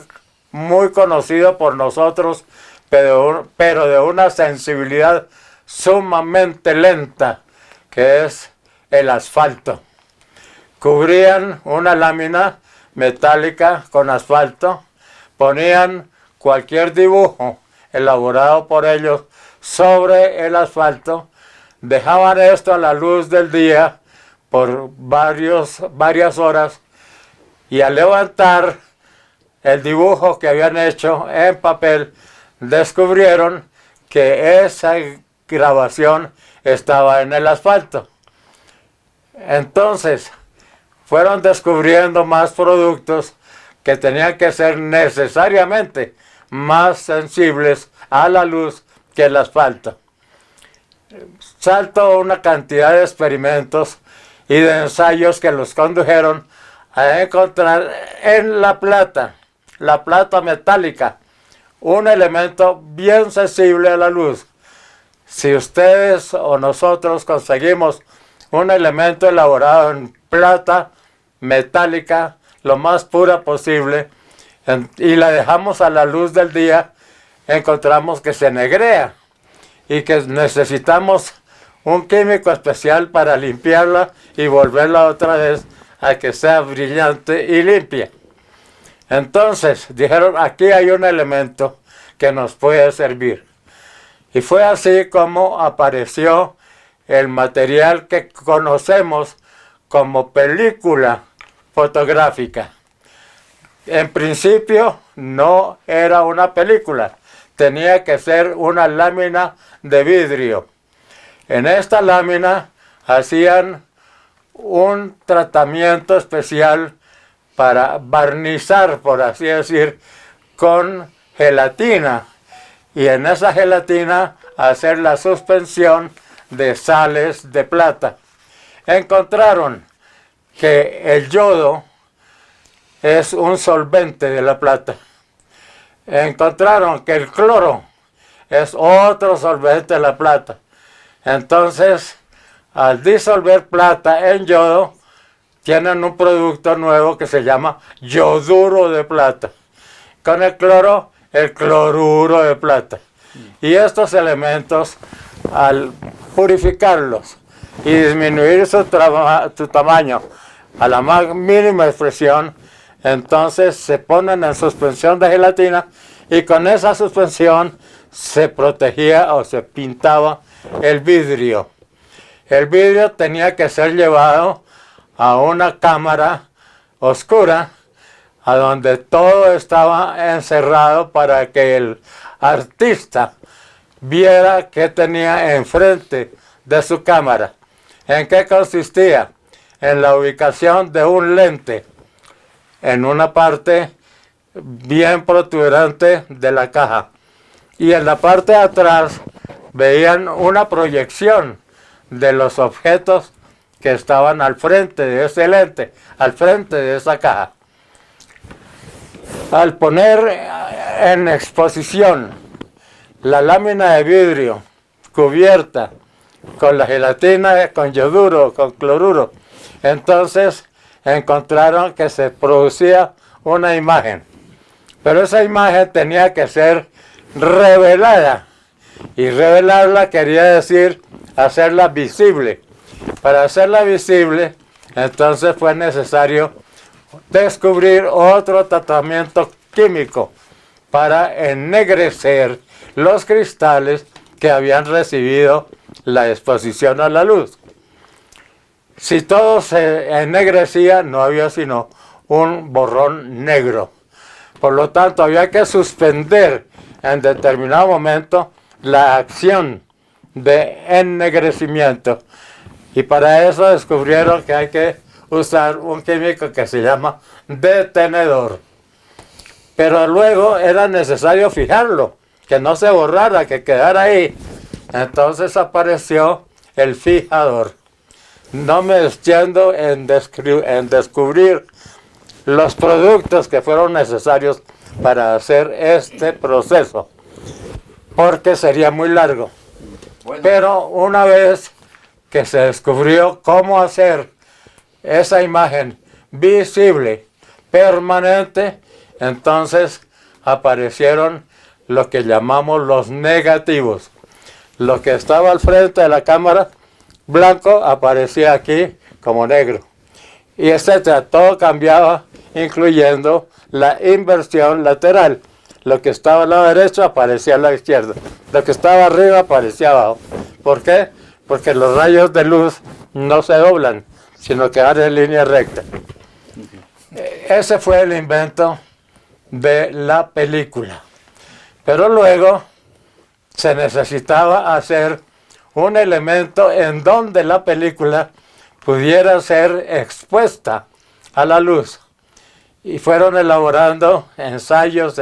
S2: muy conocido por nosotros, pero de una sensibilidad sumamente lenta, que es el asfalto. Cubrían una lámina metálica con asfalto, ponían cualquier dibujo elaborado por ellos sobre el asfalto, dejaban esto a la luz del día por varias horas, y al levantar el dibujo que habían hecho en papel, descubrieron que esa grabación estaba en el asfalto. Entonces fueron descubriendo más productos que tenían que ser necesariamente más sensibles a la luz que el asfalto. Saltó una cantidad de experimentos y de ensayos que los condujeron a encontrar en la plata metálica, un elemento bien sensible a la luz. Si ustedes o nosotros conseguimos un elemento elaborado en plata metálica lo más pura posible y la dejamos a la luz del día, encontramos que se negrea y que necesitamos un químico especial para limpiarla y volverla otra vez a que sea brillante y limpia. Entonces dijeron, aquí hay un elemento que nos puede servir. Y fue así como apareció el material que conocemos como película fotográfica. En principio no era una película, tenía que ser una lámina de vidrio. En esta lámina hacían un tratamiento especial para barnizar, por así decir, con gelatina, y en esa gelatina hacer la suspensión de sales de plata. Encontraron que el yodo es un solvente de la plata. Encontraron que el cloro es otro solvente de la plata. Entonces, al disolver plata en yodo, tienen un producto nuevo que se llama yoduro de plata. Con el cloro, el cloruro de plata. Y estos elementos, al purificarlos y disminuir su tamaño a la más mínima expresión, entonces se ponen en suspensión de gelatina, y con esa suspensión se protegía o se pintaba el vidrio. El vidrio tenía que ser llevado a una cámara oscura, a donde todo estaba encerrado para que el artista viera qué tenía enfrente de su cámara. ¿En qué consistía? En la ubicación de un lente en una parte bien protuberante de la caja, y en la parte de atrás veían una proyección de los objetos que estaban al frente de ese lente, al frente de esa caja. Al poner en exposición la lámina de vidrio cubierta con la gelatina, con yoduro, con cloruro, entonces encontraron que se producía una imagen. Pero esa imagen tenía que ser revelada, y revelarla quería decir hacerla visible. Para hacerla visible, entonces fue necesario descubrir otro tratamiento químico para ennegrecer los cristales que habían recibido la exposición a la luz. Si todo se ennegrecía, no había sino un borrón negro. Por lo tanto, había que suspender en determinado momento la acción de ennegrecimiento. Y para eso descubrieron que hay que usar un químico que se llama detenedor. Pero luego era necesario fijarlo, que no se borrara, que quedara ahí. Entonces apareció el fijador. No me extiendo en descubrir los productos que fueron necesarios para hacer este proceso, porque sería muy largo.
S5: Bueno.
S2: Pero una vez que se descubrió cómo hacer esa imagen visible, permanente, entonces aparecieron lo que llamamos los negativos. Lo que estaba al frente de la cámara, blanco, aparecía aquí como negro. Y etcétera, todo cambiaba, incluyendo la inversión lateral. Lo que estaba al lado derecho aparecía al lado izquierdo. Lo que estaba arriba aparecía abajo. ¿Por qué? porque los rayos de luz no se doblan, sino que van en línea recta. Ese fue el invento de la película. Pero luego se necesitaba hacer un elemento en donde la película pudiera ser expuesta a la luz. Y fueron elaborando ensayos.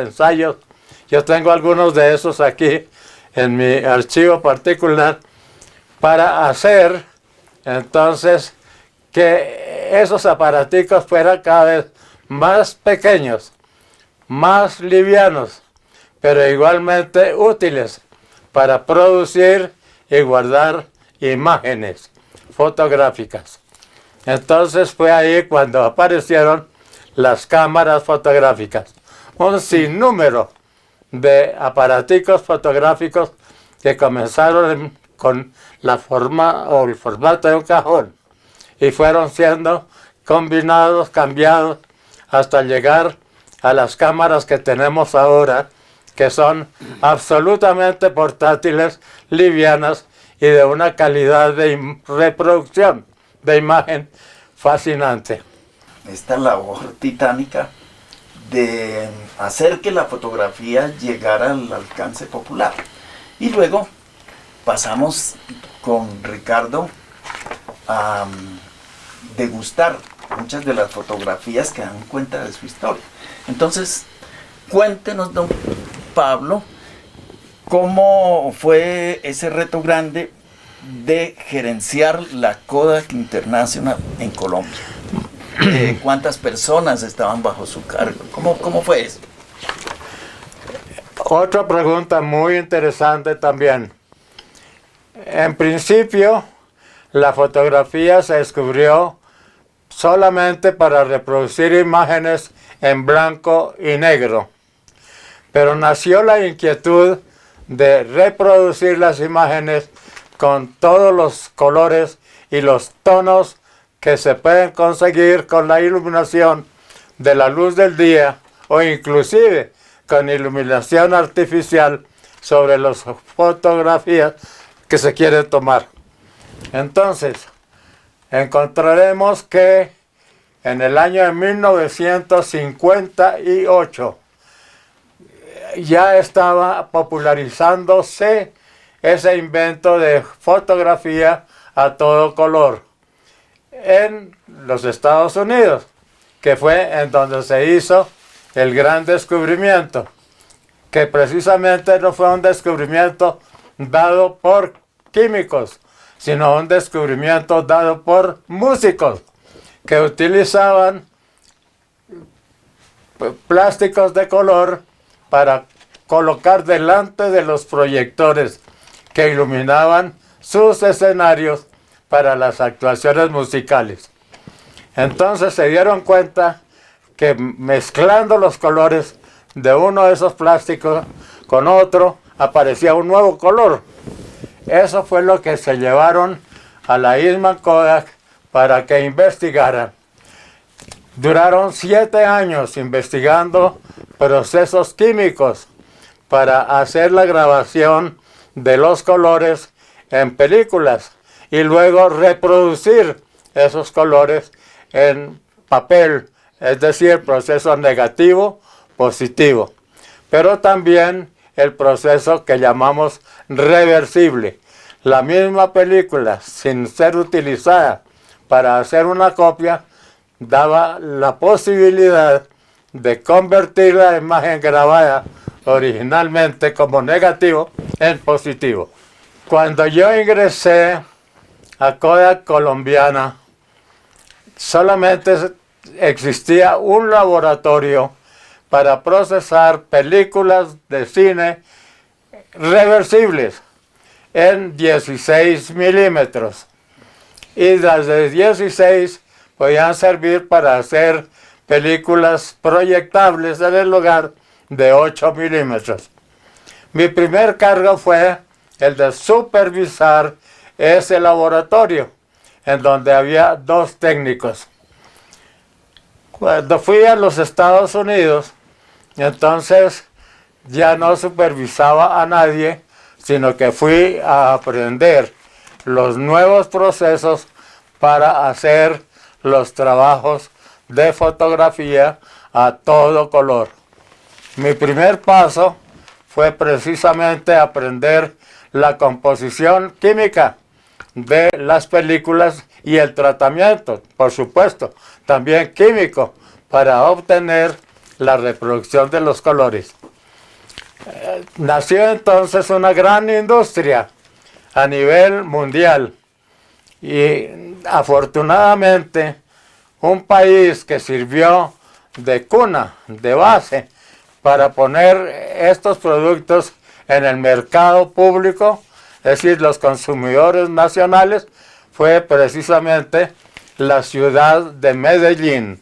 S2: Yo tengo algunos de esos aquí en mi archivo particular para hacer entonces que esos aparaticos fueran cada vez más pequeños, más livianos, pero igualmente útiles para producir y guardar imágenes fotográficas. Entonces fue ahí cuando aparecieron las cámaras fotográficas, un sinnúmero de aparaticos fotográficos que comenzaron con la forma o el formato de un cajón y fueron siendo combinados, cambiados, hasta llegar a las cámaras que tenemos ahora, que son absolutamente portátiles, livianas y de una calidad de reproducción de imagen fascinante.
S5: Esta labor titánica de hacer que la fotografía llegara al alcance popular. Y luego pasamos con Ricardo a degustar muchas de las fotografías que dan cuenta de su historia. Entonces, cuéntenos, don Pablo, cómo fue ese reto grande de gerenciar la Kodak International en Colombia. ¿Cuántas personas estaban bajo su cargo? ¿Cómo fue eso?
S2: Otra pregunta muy interesante también. En principio, la fotografía se descubrió solamente para reproducir imágenes en blanco y negro. Pero nació la inquietud de reproducir las imágenes con todos los colores y los tonos que se pueden conseguir con la iluminación de la luz del día o inclusive con iluminación artificial sobre las fotografías que se quieren tomar. Entonces, encontraremos que en el año de 1958 ya estaba popularizándose ese invento de fotografía a todo color en los Estados Unidos, que fue en donde se hizo el gran descubrimiento, que precisamente no fue un descubrimiento dado por químicos, sino un descubrimiento dado por músicos que utilizaban plásticos de color para colocar delante de los proyectores que iluminaban sus escenarios para las actuaciones musicales. Entonces se dieron cuenta que mezclando los colores de uno de esos plásticos con otro aparecía un nuevo color. Eso fue lo que se llevaron a la Eastman Kodak para que investigara. Duraron 7 años investigando procesos químicos para hacer la grabación de los colores en películas y luego reproducir esos colores en papel, es decir, proceso negativo, positivo. Pero también el proceso que llamamos reversible. La misma película, sin ser utilizada para hacer una copia, daba la posibilidad de convertir la imagen grabada originalmente como negativo en positivo. Cuando yo ingresé a Kodak Colombiana, solamente existía un laboratorio para procesar películas de cine reversibles en 16 milímetros. Y las de 16 podían servir para hacer películas proyectables en el lugar de 8 milímetros. Mi primer cargo fue el de supervisar ese laboratorio, en donde había 2 técnicos. Cuando fui a los Estados Unidos, entonces ya no supervisaba a nadie, sino que fui a aprender los nuevos procesos para hacer los trabajos de fotografía a todo color. Mi primer paso fue precisamente aprender la composición química de las películas y el tratamiento, por supuesto, también químico, para obtener la reproducción de los colores. Nació entonces una gran industria a nivel mundial y afortunadamente un país que sirvió de cuna, de base, para poner estos productos en el mercado público, es decir, los consumidores nacionales, fue precisamente la ciudad de Medellín,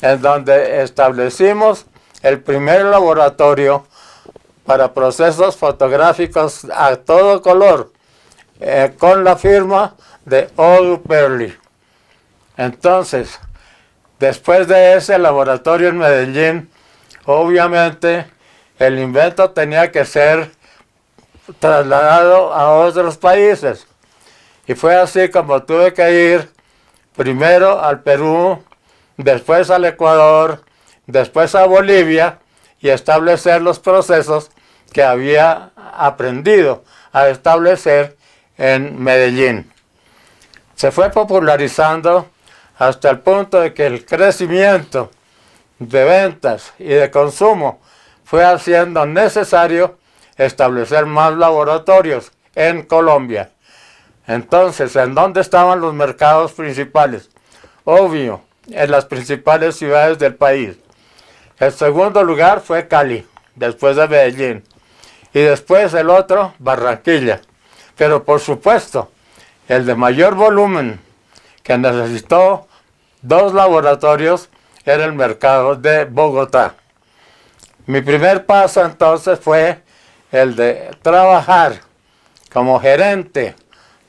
S2: en donde establecimos el primer laboratorio para procesos fotográficos a todo color, con la firma de Odu Perli. Entonces, después de ese laboratorio en Medellín, obviamente el invento tenía que ser trasladado a otros países. Y fue así como tuve que ir primero al Perú, después al Ecuador, después a Bolivia y establecer los procesos que había aprendido a establecer en Medellín. Se fue popularizando hasta el punto de que el crecimiento de ventas y de consumo fue haciendo necesario establecer más laboratorios en Colombia. Entonces, ¿en dónde estaban los mercados principales? Obvio, en las principales ciudades del país. El segundo lugar fue Cali, después de Medellín. Y después el otro, Barranquilla. Pero por supuesto, el de mayor volumen que necesitó 2 laboratorios era el mercado de Bogotá. Mi primer paso entonces fue el de trabajar como gerente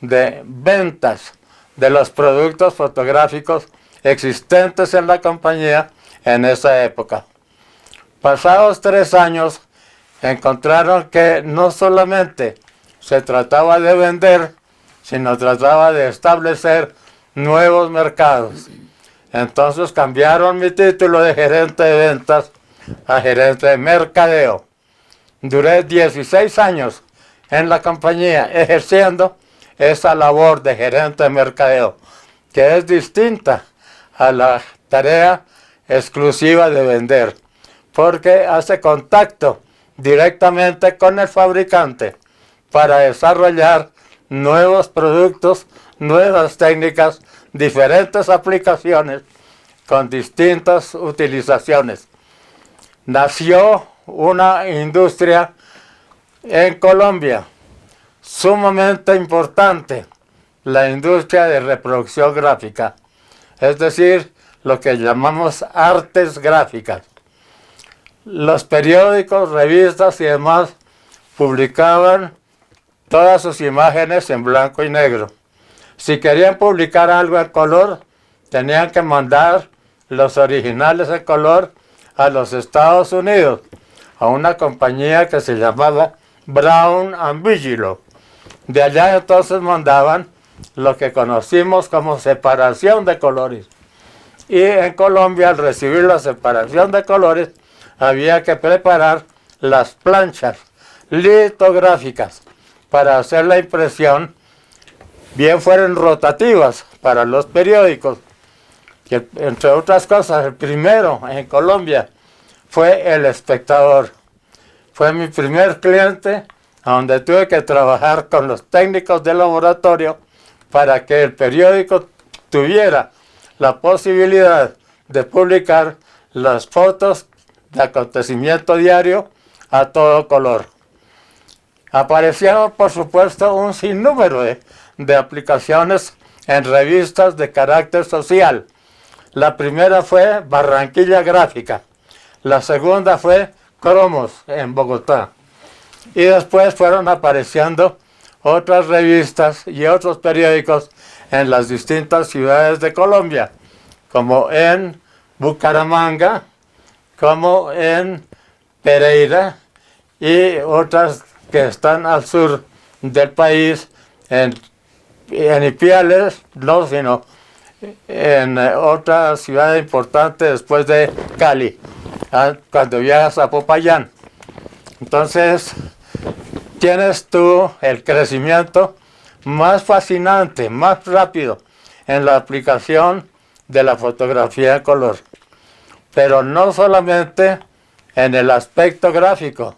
S2: de ventas de los productos fotográficos existentes en la compañía en esa época. Pasados 3 años, encontraron que no solamente se trataba de vender, sino trataba de establecer nuevos mercados. Entonces cambiaron mi título de gerente de ventas a gerente de mercadeo. Duré 16 años en la compañía ejerciendo esa labor de gerente de mercadeo, que es distinta a la tarea exclusiva de vender, porque hace contacto directamente con el fabricante para desarrollar nuevos productos, nuevas técnicas, diferentes aplicaciones con distintas utilizaciones. Nació una industria en Colombia sumamente importante, la industria de reproducción gráfica, es decir, lo que llamamos artes gráficas. Los periódicos, revistas y demás publicaban todas sus imágenes en blanco y negro. Si querían publicar algo en color, tenían que mandar los originales en color a los Estados Unidos, a una compañía que se llamaba Brown and Bigelow. De allá entonces mandaban lo que conocimos como separación de colores. Y en Colombia, al recibir la separación de colores, había que preparar las planchas litográficas para hacer la impresión, bien fueran rotativas para los periódicos, que entre otras cosas, el primero en Colombia fue El Espectador. Fue mi primer cliente, donde tuve que trabajar con los técnicos del laboratorio para que el periódico tuviera la posibilidad de publicar las fotos de acontecimiento diario a todo color. Aparecieron, por supuesto, un sinnúmero de aplicaciones en revistas de carácter social. La primera fue Barranquilla Gráfica, la segunda fue Cromos en Bogotá. Y después fueron apareciendo otras revistas y otros periódicos en las distintas ciudades de Colombia, como en Bucaramanga, como en Pereira y otras que están al sur del país, en en Ipiales, no, sino en otra ciudad importante después de Cali, cuando viajas a Popayán. Entonces, tienes tú el crecimiento más fascinante, más rápido en la aplicación de la fotografía de color. Pero no solamente en el aspecto gráfico,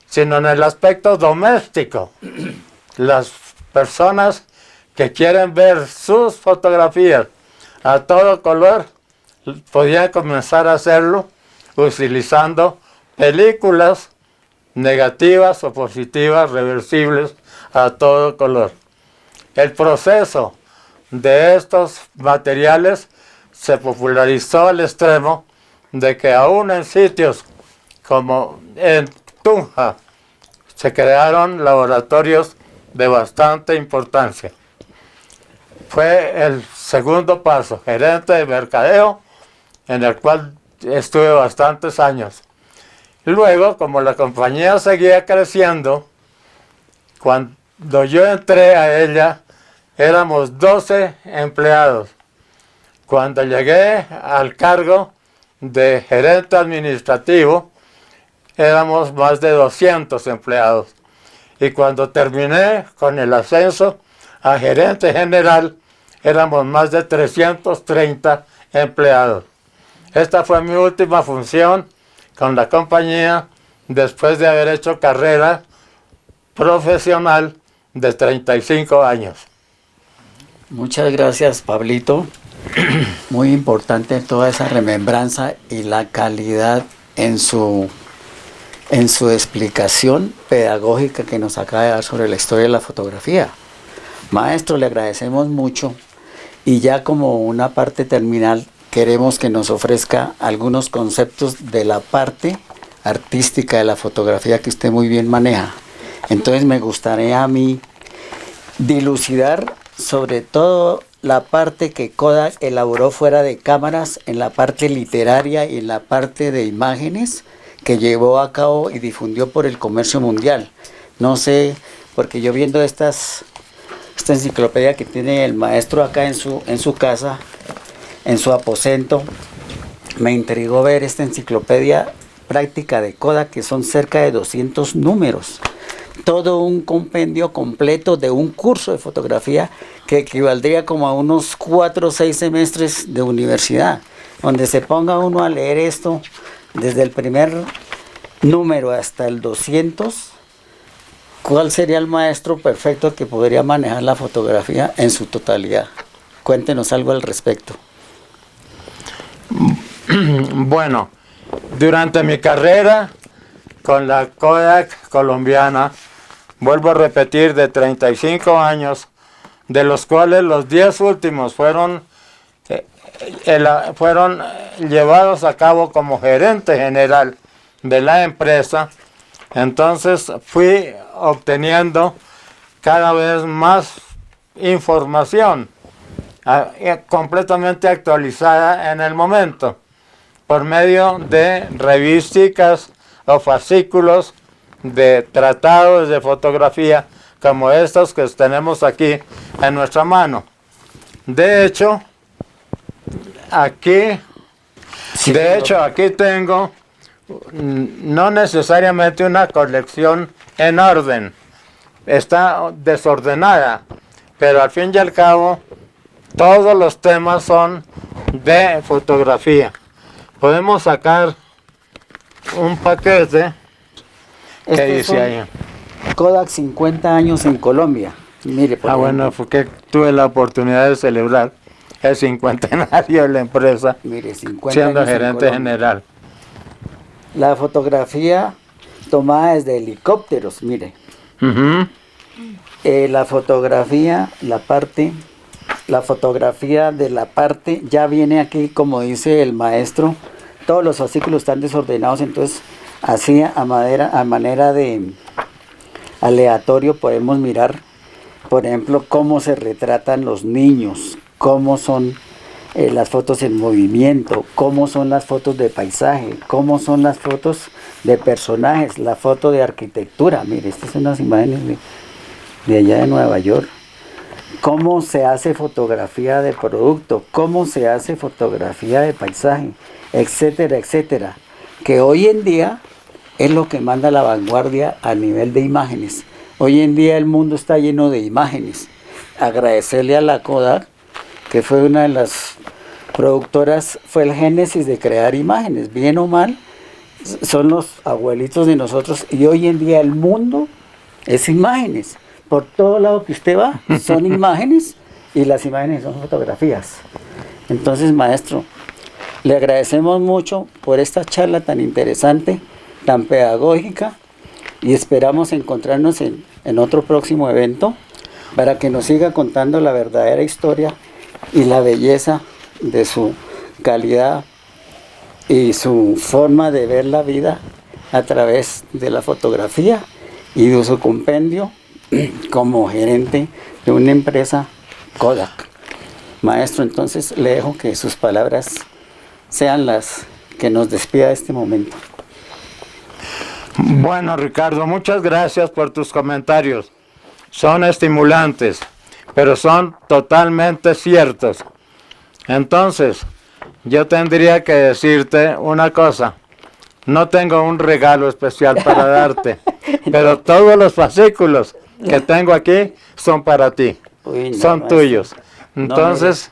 S2: sino en el aspecto doméstico. Las personas que quieren ver sus fotografías a todo color podían comenzar a hacerlo utilizando películas negativas o positivas reversibles a todo color. El proceso de estos materiales se popularizó al extremo de que aún en sitios como en Tunja se crearon laboratorios de bastante importancia. Fue el segundo paso, gerente de mercadeo, en el cual estuve bastantes años. Luego, como la compañía seguía creciendo, cuando yo entré a ella, éramos 12 empleados. Cuando llegué al cargo de gerente administrativo, éramos más de 200 empleados. Y cuando terminé con el ascenso a gerente general, éramos más de 330 empleados. Esta fue mi última función con la compañía después de haber hecho carrera profesional de 35 años.
S3: Muchas gracias, Pablito. Muy importante toda esa remembranza y la calidad en su explicación pedagógica que nos acaba de dar sobre la historia de la fotografía. Maestro, le agradecemos mucho y ya como una parte terminal queremos que nos ofrezca algunos conceptos de la parte artística de la fotografía que usted muy bien maneja. Entonces me gustaría a mí dilucidar sobre todo la parte que Kodak elaboró fuera de cámaras, en la parte literaria y en la parte de imágenes que llevó a cabo y difundió por el comercio mundial. No sé, porque yo viendo esta enciclopedia que tiene el maestro acá en su casa, en su aposento, me intrigó ver esta enciclopedia práctica de Kodak, que son cerca de 200 números. Todo un compendio completo de un curso de fotografía que equivaldría como a unos 4 o 6 semestres de universidad, donde se ponga uno a leer esto desde el primer número hasta el 200. ¿Cuál sería el maestro perfecto que podría manejar la fotografía en su totalidad? Cuéntenos algo al respecto.
S2: Bueno, durante mi carrera con la Kodak colombiana, vuelvo a repetir, de 35 años, de los cuales los 10 últimos fueron llevados a cabo como gerente general de la empresa. Entonces fui obteniendo cada vez más información completamente actualizada en el momento, por medio de revísticas o fascículos de tratados de fotografía como estos que tenemos aquí en nuestra mano. De hecho, aquí tengo no necesariamente una colección en orden, está desordenada, pero al fin y al cabo todos los temas son de fotografía. Podemos sacar un paquete que dice ahí.
S3: Kodak 50 años en Colombia. Mire, por ejemplo,
S2: bueno, porque tuve la oportunidad de celebrar el cincuentenario de la empresa,
S3: mire, 50
S2: siendo
S3: años en
S2: gerente
S3: Colombia.
S2: general.
S3: La fotografía tomada desde helicópteros, mire.
S2: Ujú.
S3: La fotografía de la parte ya viene aquí, como dice el maestro, todos los fascículos están desordenados, entonces así a manera de aleatorio podemos mirar, por ejemplo, cómo se retratan los niños, cómo son las fotos en movimiento, cómo son las fotos de paisaje, cómo son las fotos de personajes, la foto de arquitectura. Mire, estas son unas imágenes de allá de Nueva York. cómo se hace fotografía de producto, cómo se hace fotografía de paisaje, etcétera, etcétera, que hoy en día es lo que manda la vanguardia a nivel de imágenes. Hoy en día el mundo está lleno de imágenes. Agradecerle a la Kodak, que fue una de las productoras, fue el génesis de crear imágenes, bien o mal, son los abuelitos de nosotros, y hoy en día el mundo es imágenes. Por todo lado que usted va, son imágenes, y las imágenes son fotografías. Entonces, maestro, le agradecemos mucho por esta charla tan interesante, tan pedagógica, y esperamos encontrarnos en otro próximo evento para que nos siga contando la verdadera historia y la belleza de su calidad y su forma de ver la vida a través de la fotografía y de su compendio como gerente de una empresa Kodak. Maestro, entonces le dejo que sus palabras sean las que nos despida de este momento.
S2: Bueno, Ricardo, muchas gracias por tus comentarios. Son estimulantes, pero son totalmente ciertos. Entonces, yo tendría que decirte una cosa. No tengo un regalo especial para darte, pero todos los fascículos que tengo aquí son para ti.
S3: Uy, no,
S2: son
S3: maestro.
S2: tuyos. Entonces,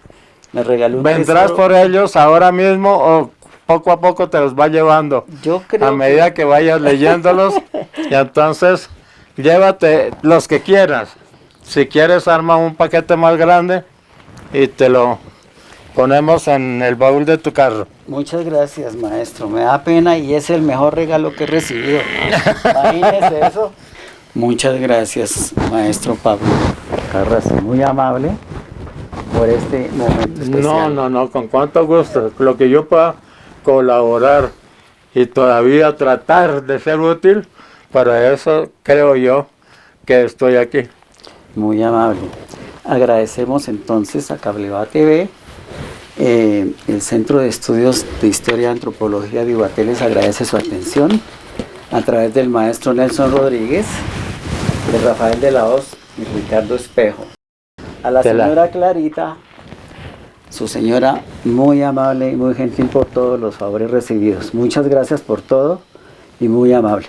S3: me regaló un
S2: vendrás
S3: tesoro.
S2: por ellos ahora mismo o poco a poco te los va llevando.
S3: Yo creo
S2: a medida que vayas leyéndolos. Y entonces, llévate los que quieras. Si quieres, arma un paquete más grande y te lo ponemos en el baúl de tu carro.
S3: Muchas gracias, maestro. Me da pena y es el mejor regalo que he recibido. Imagínese eso. Muchas gracias, maestro Pablo Carrasco. Muy amable por este momento especial.
S2: No, con cuánto gusto. Lo que yo pueda colaborar y todavía tratar de ser útil, para eso creo yo que estoy aquí.
S3: Muy amable. Agradecemos entonces a Cableva TV, el Centro de Estudios de Historia y Antropología de Ibaté les agradece su atención a través del maestro Nelson Rodríguez, de Rafael de la Hoz y Ricardo Espejo. A la señora Clarita, su señora, muy amable y muy gentil por todos los favores recibidos. Muchas gracias por todo y muy amable.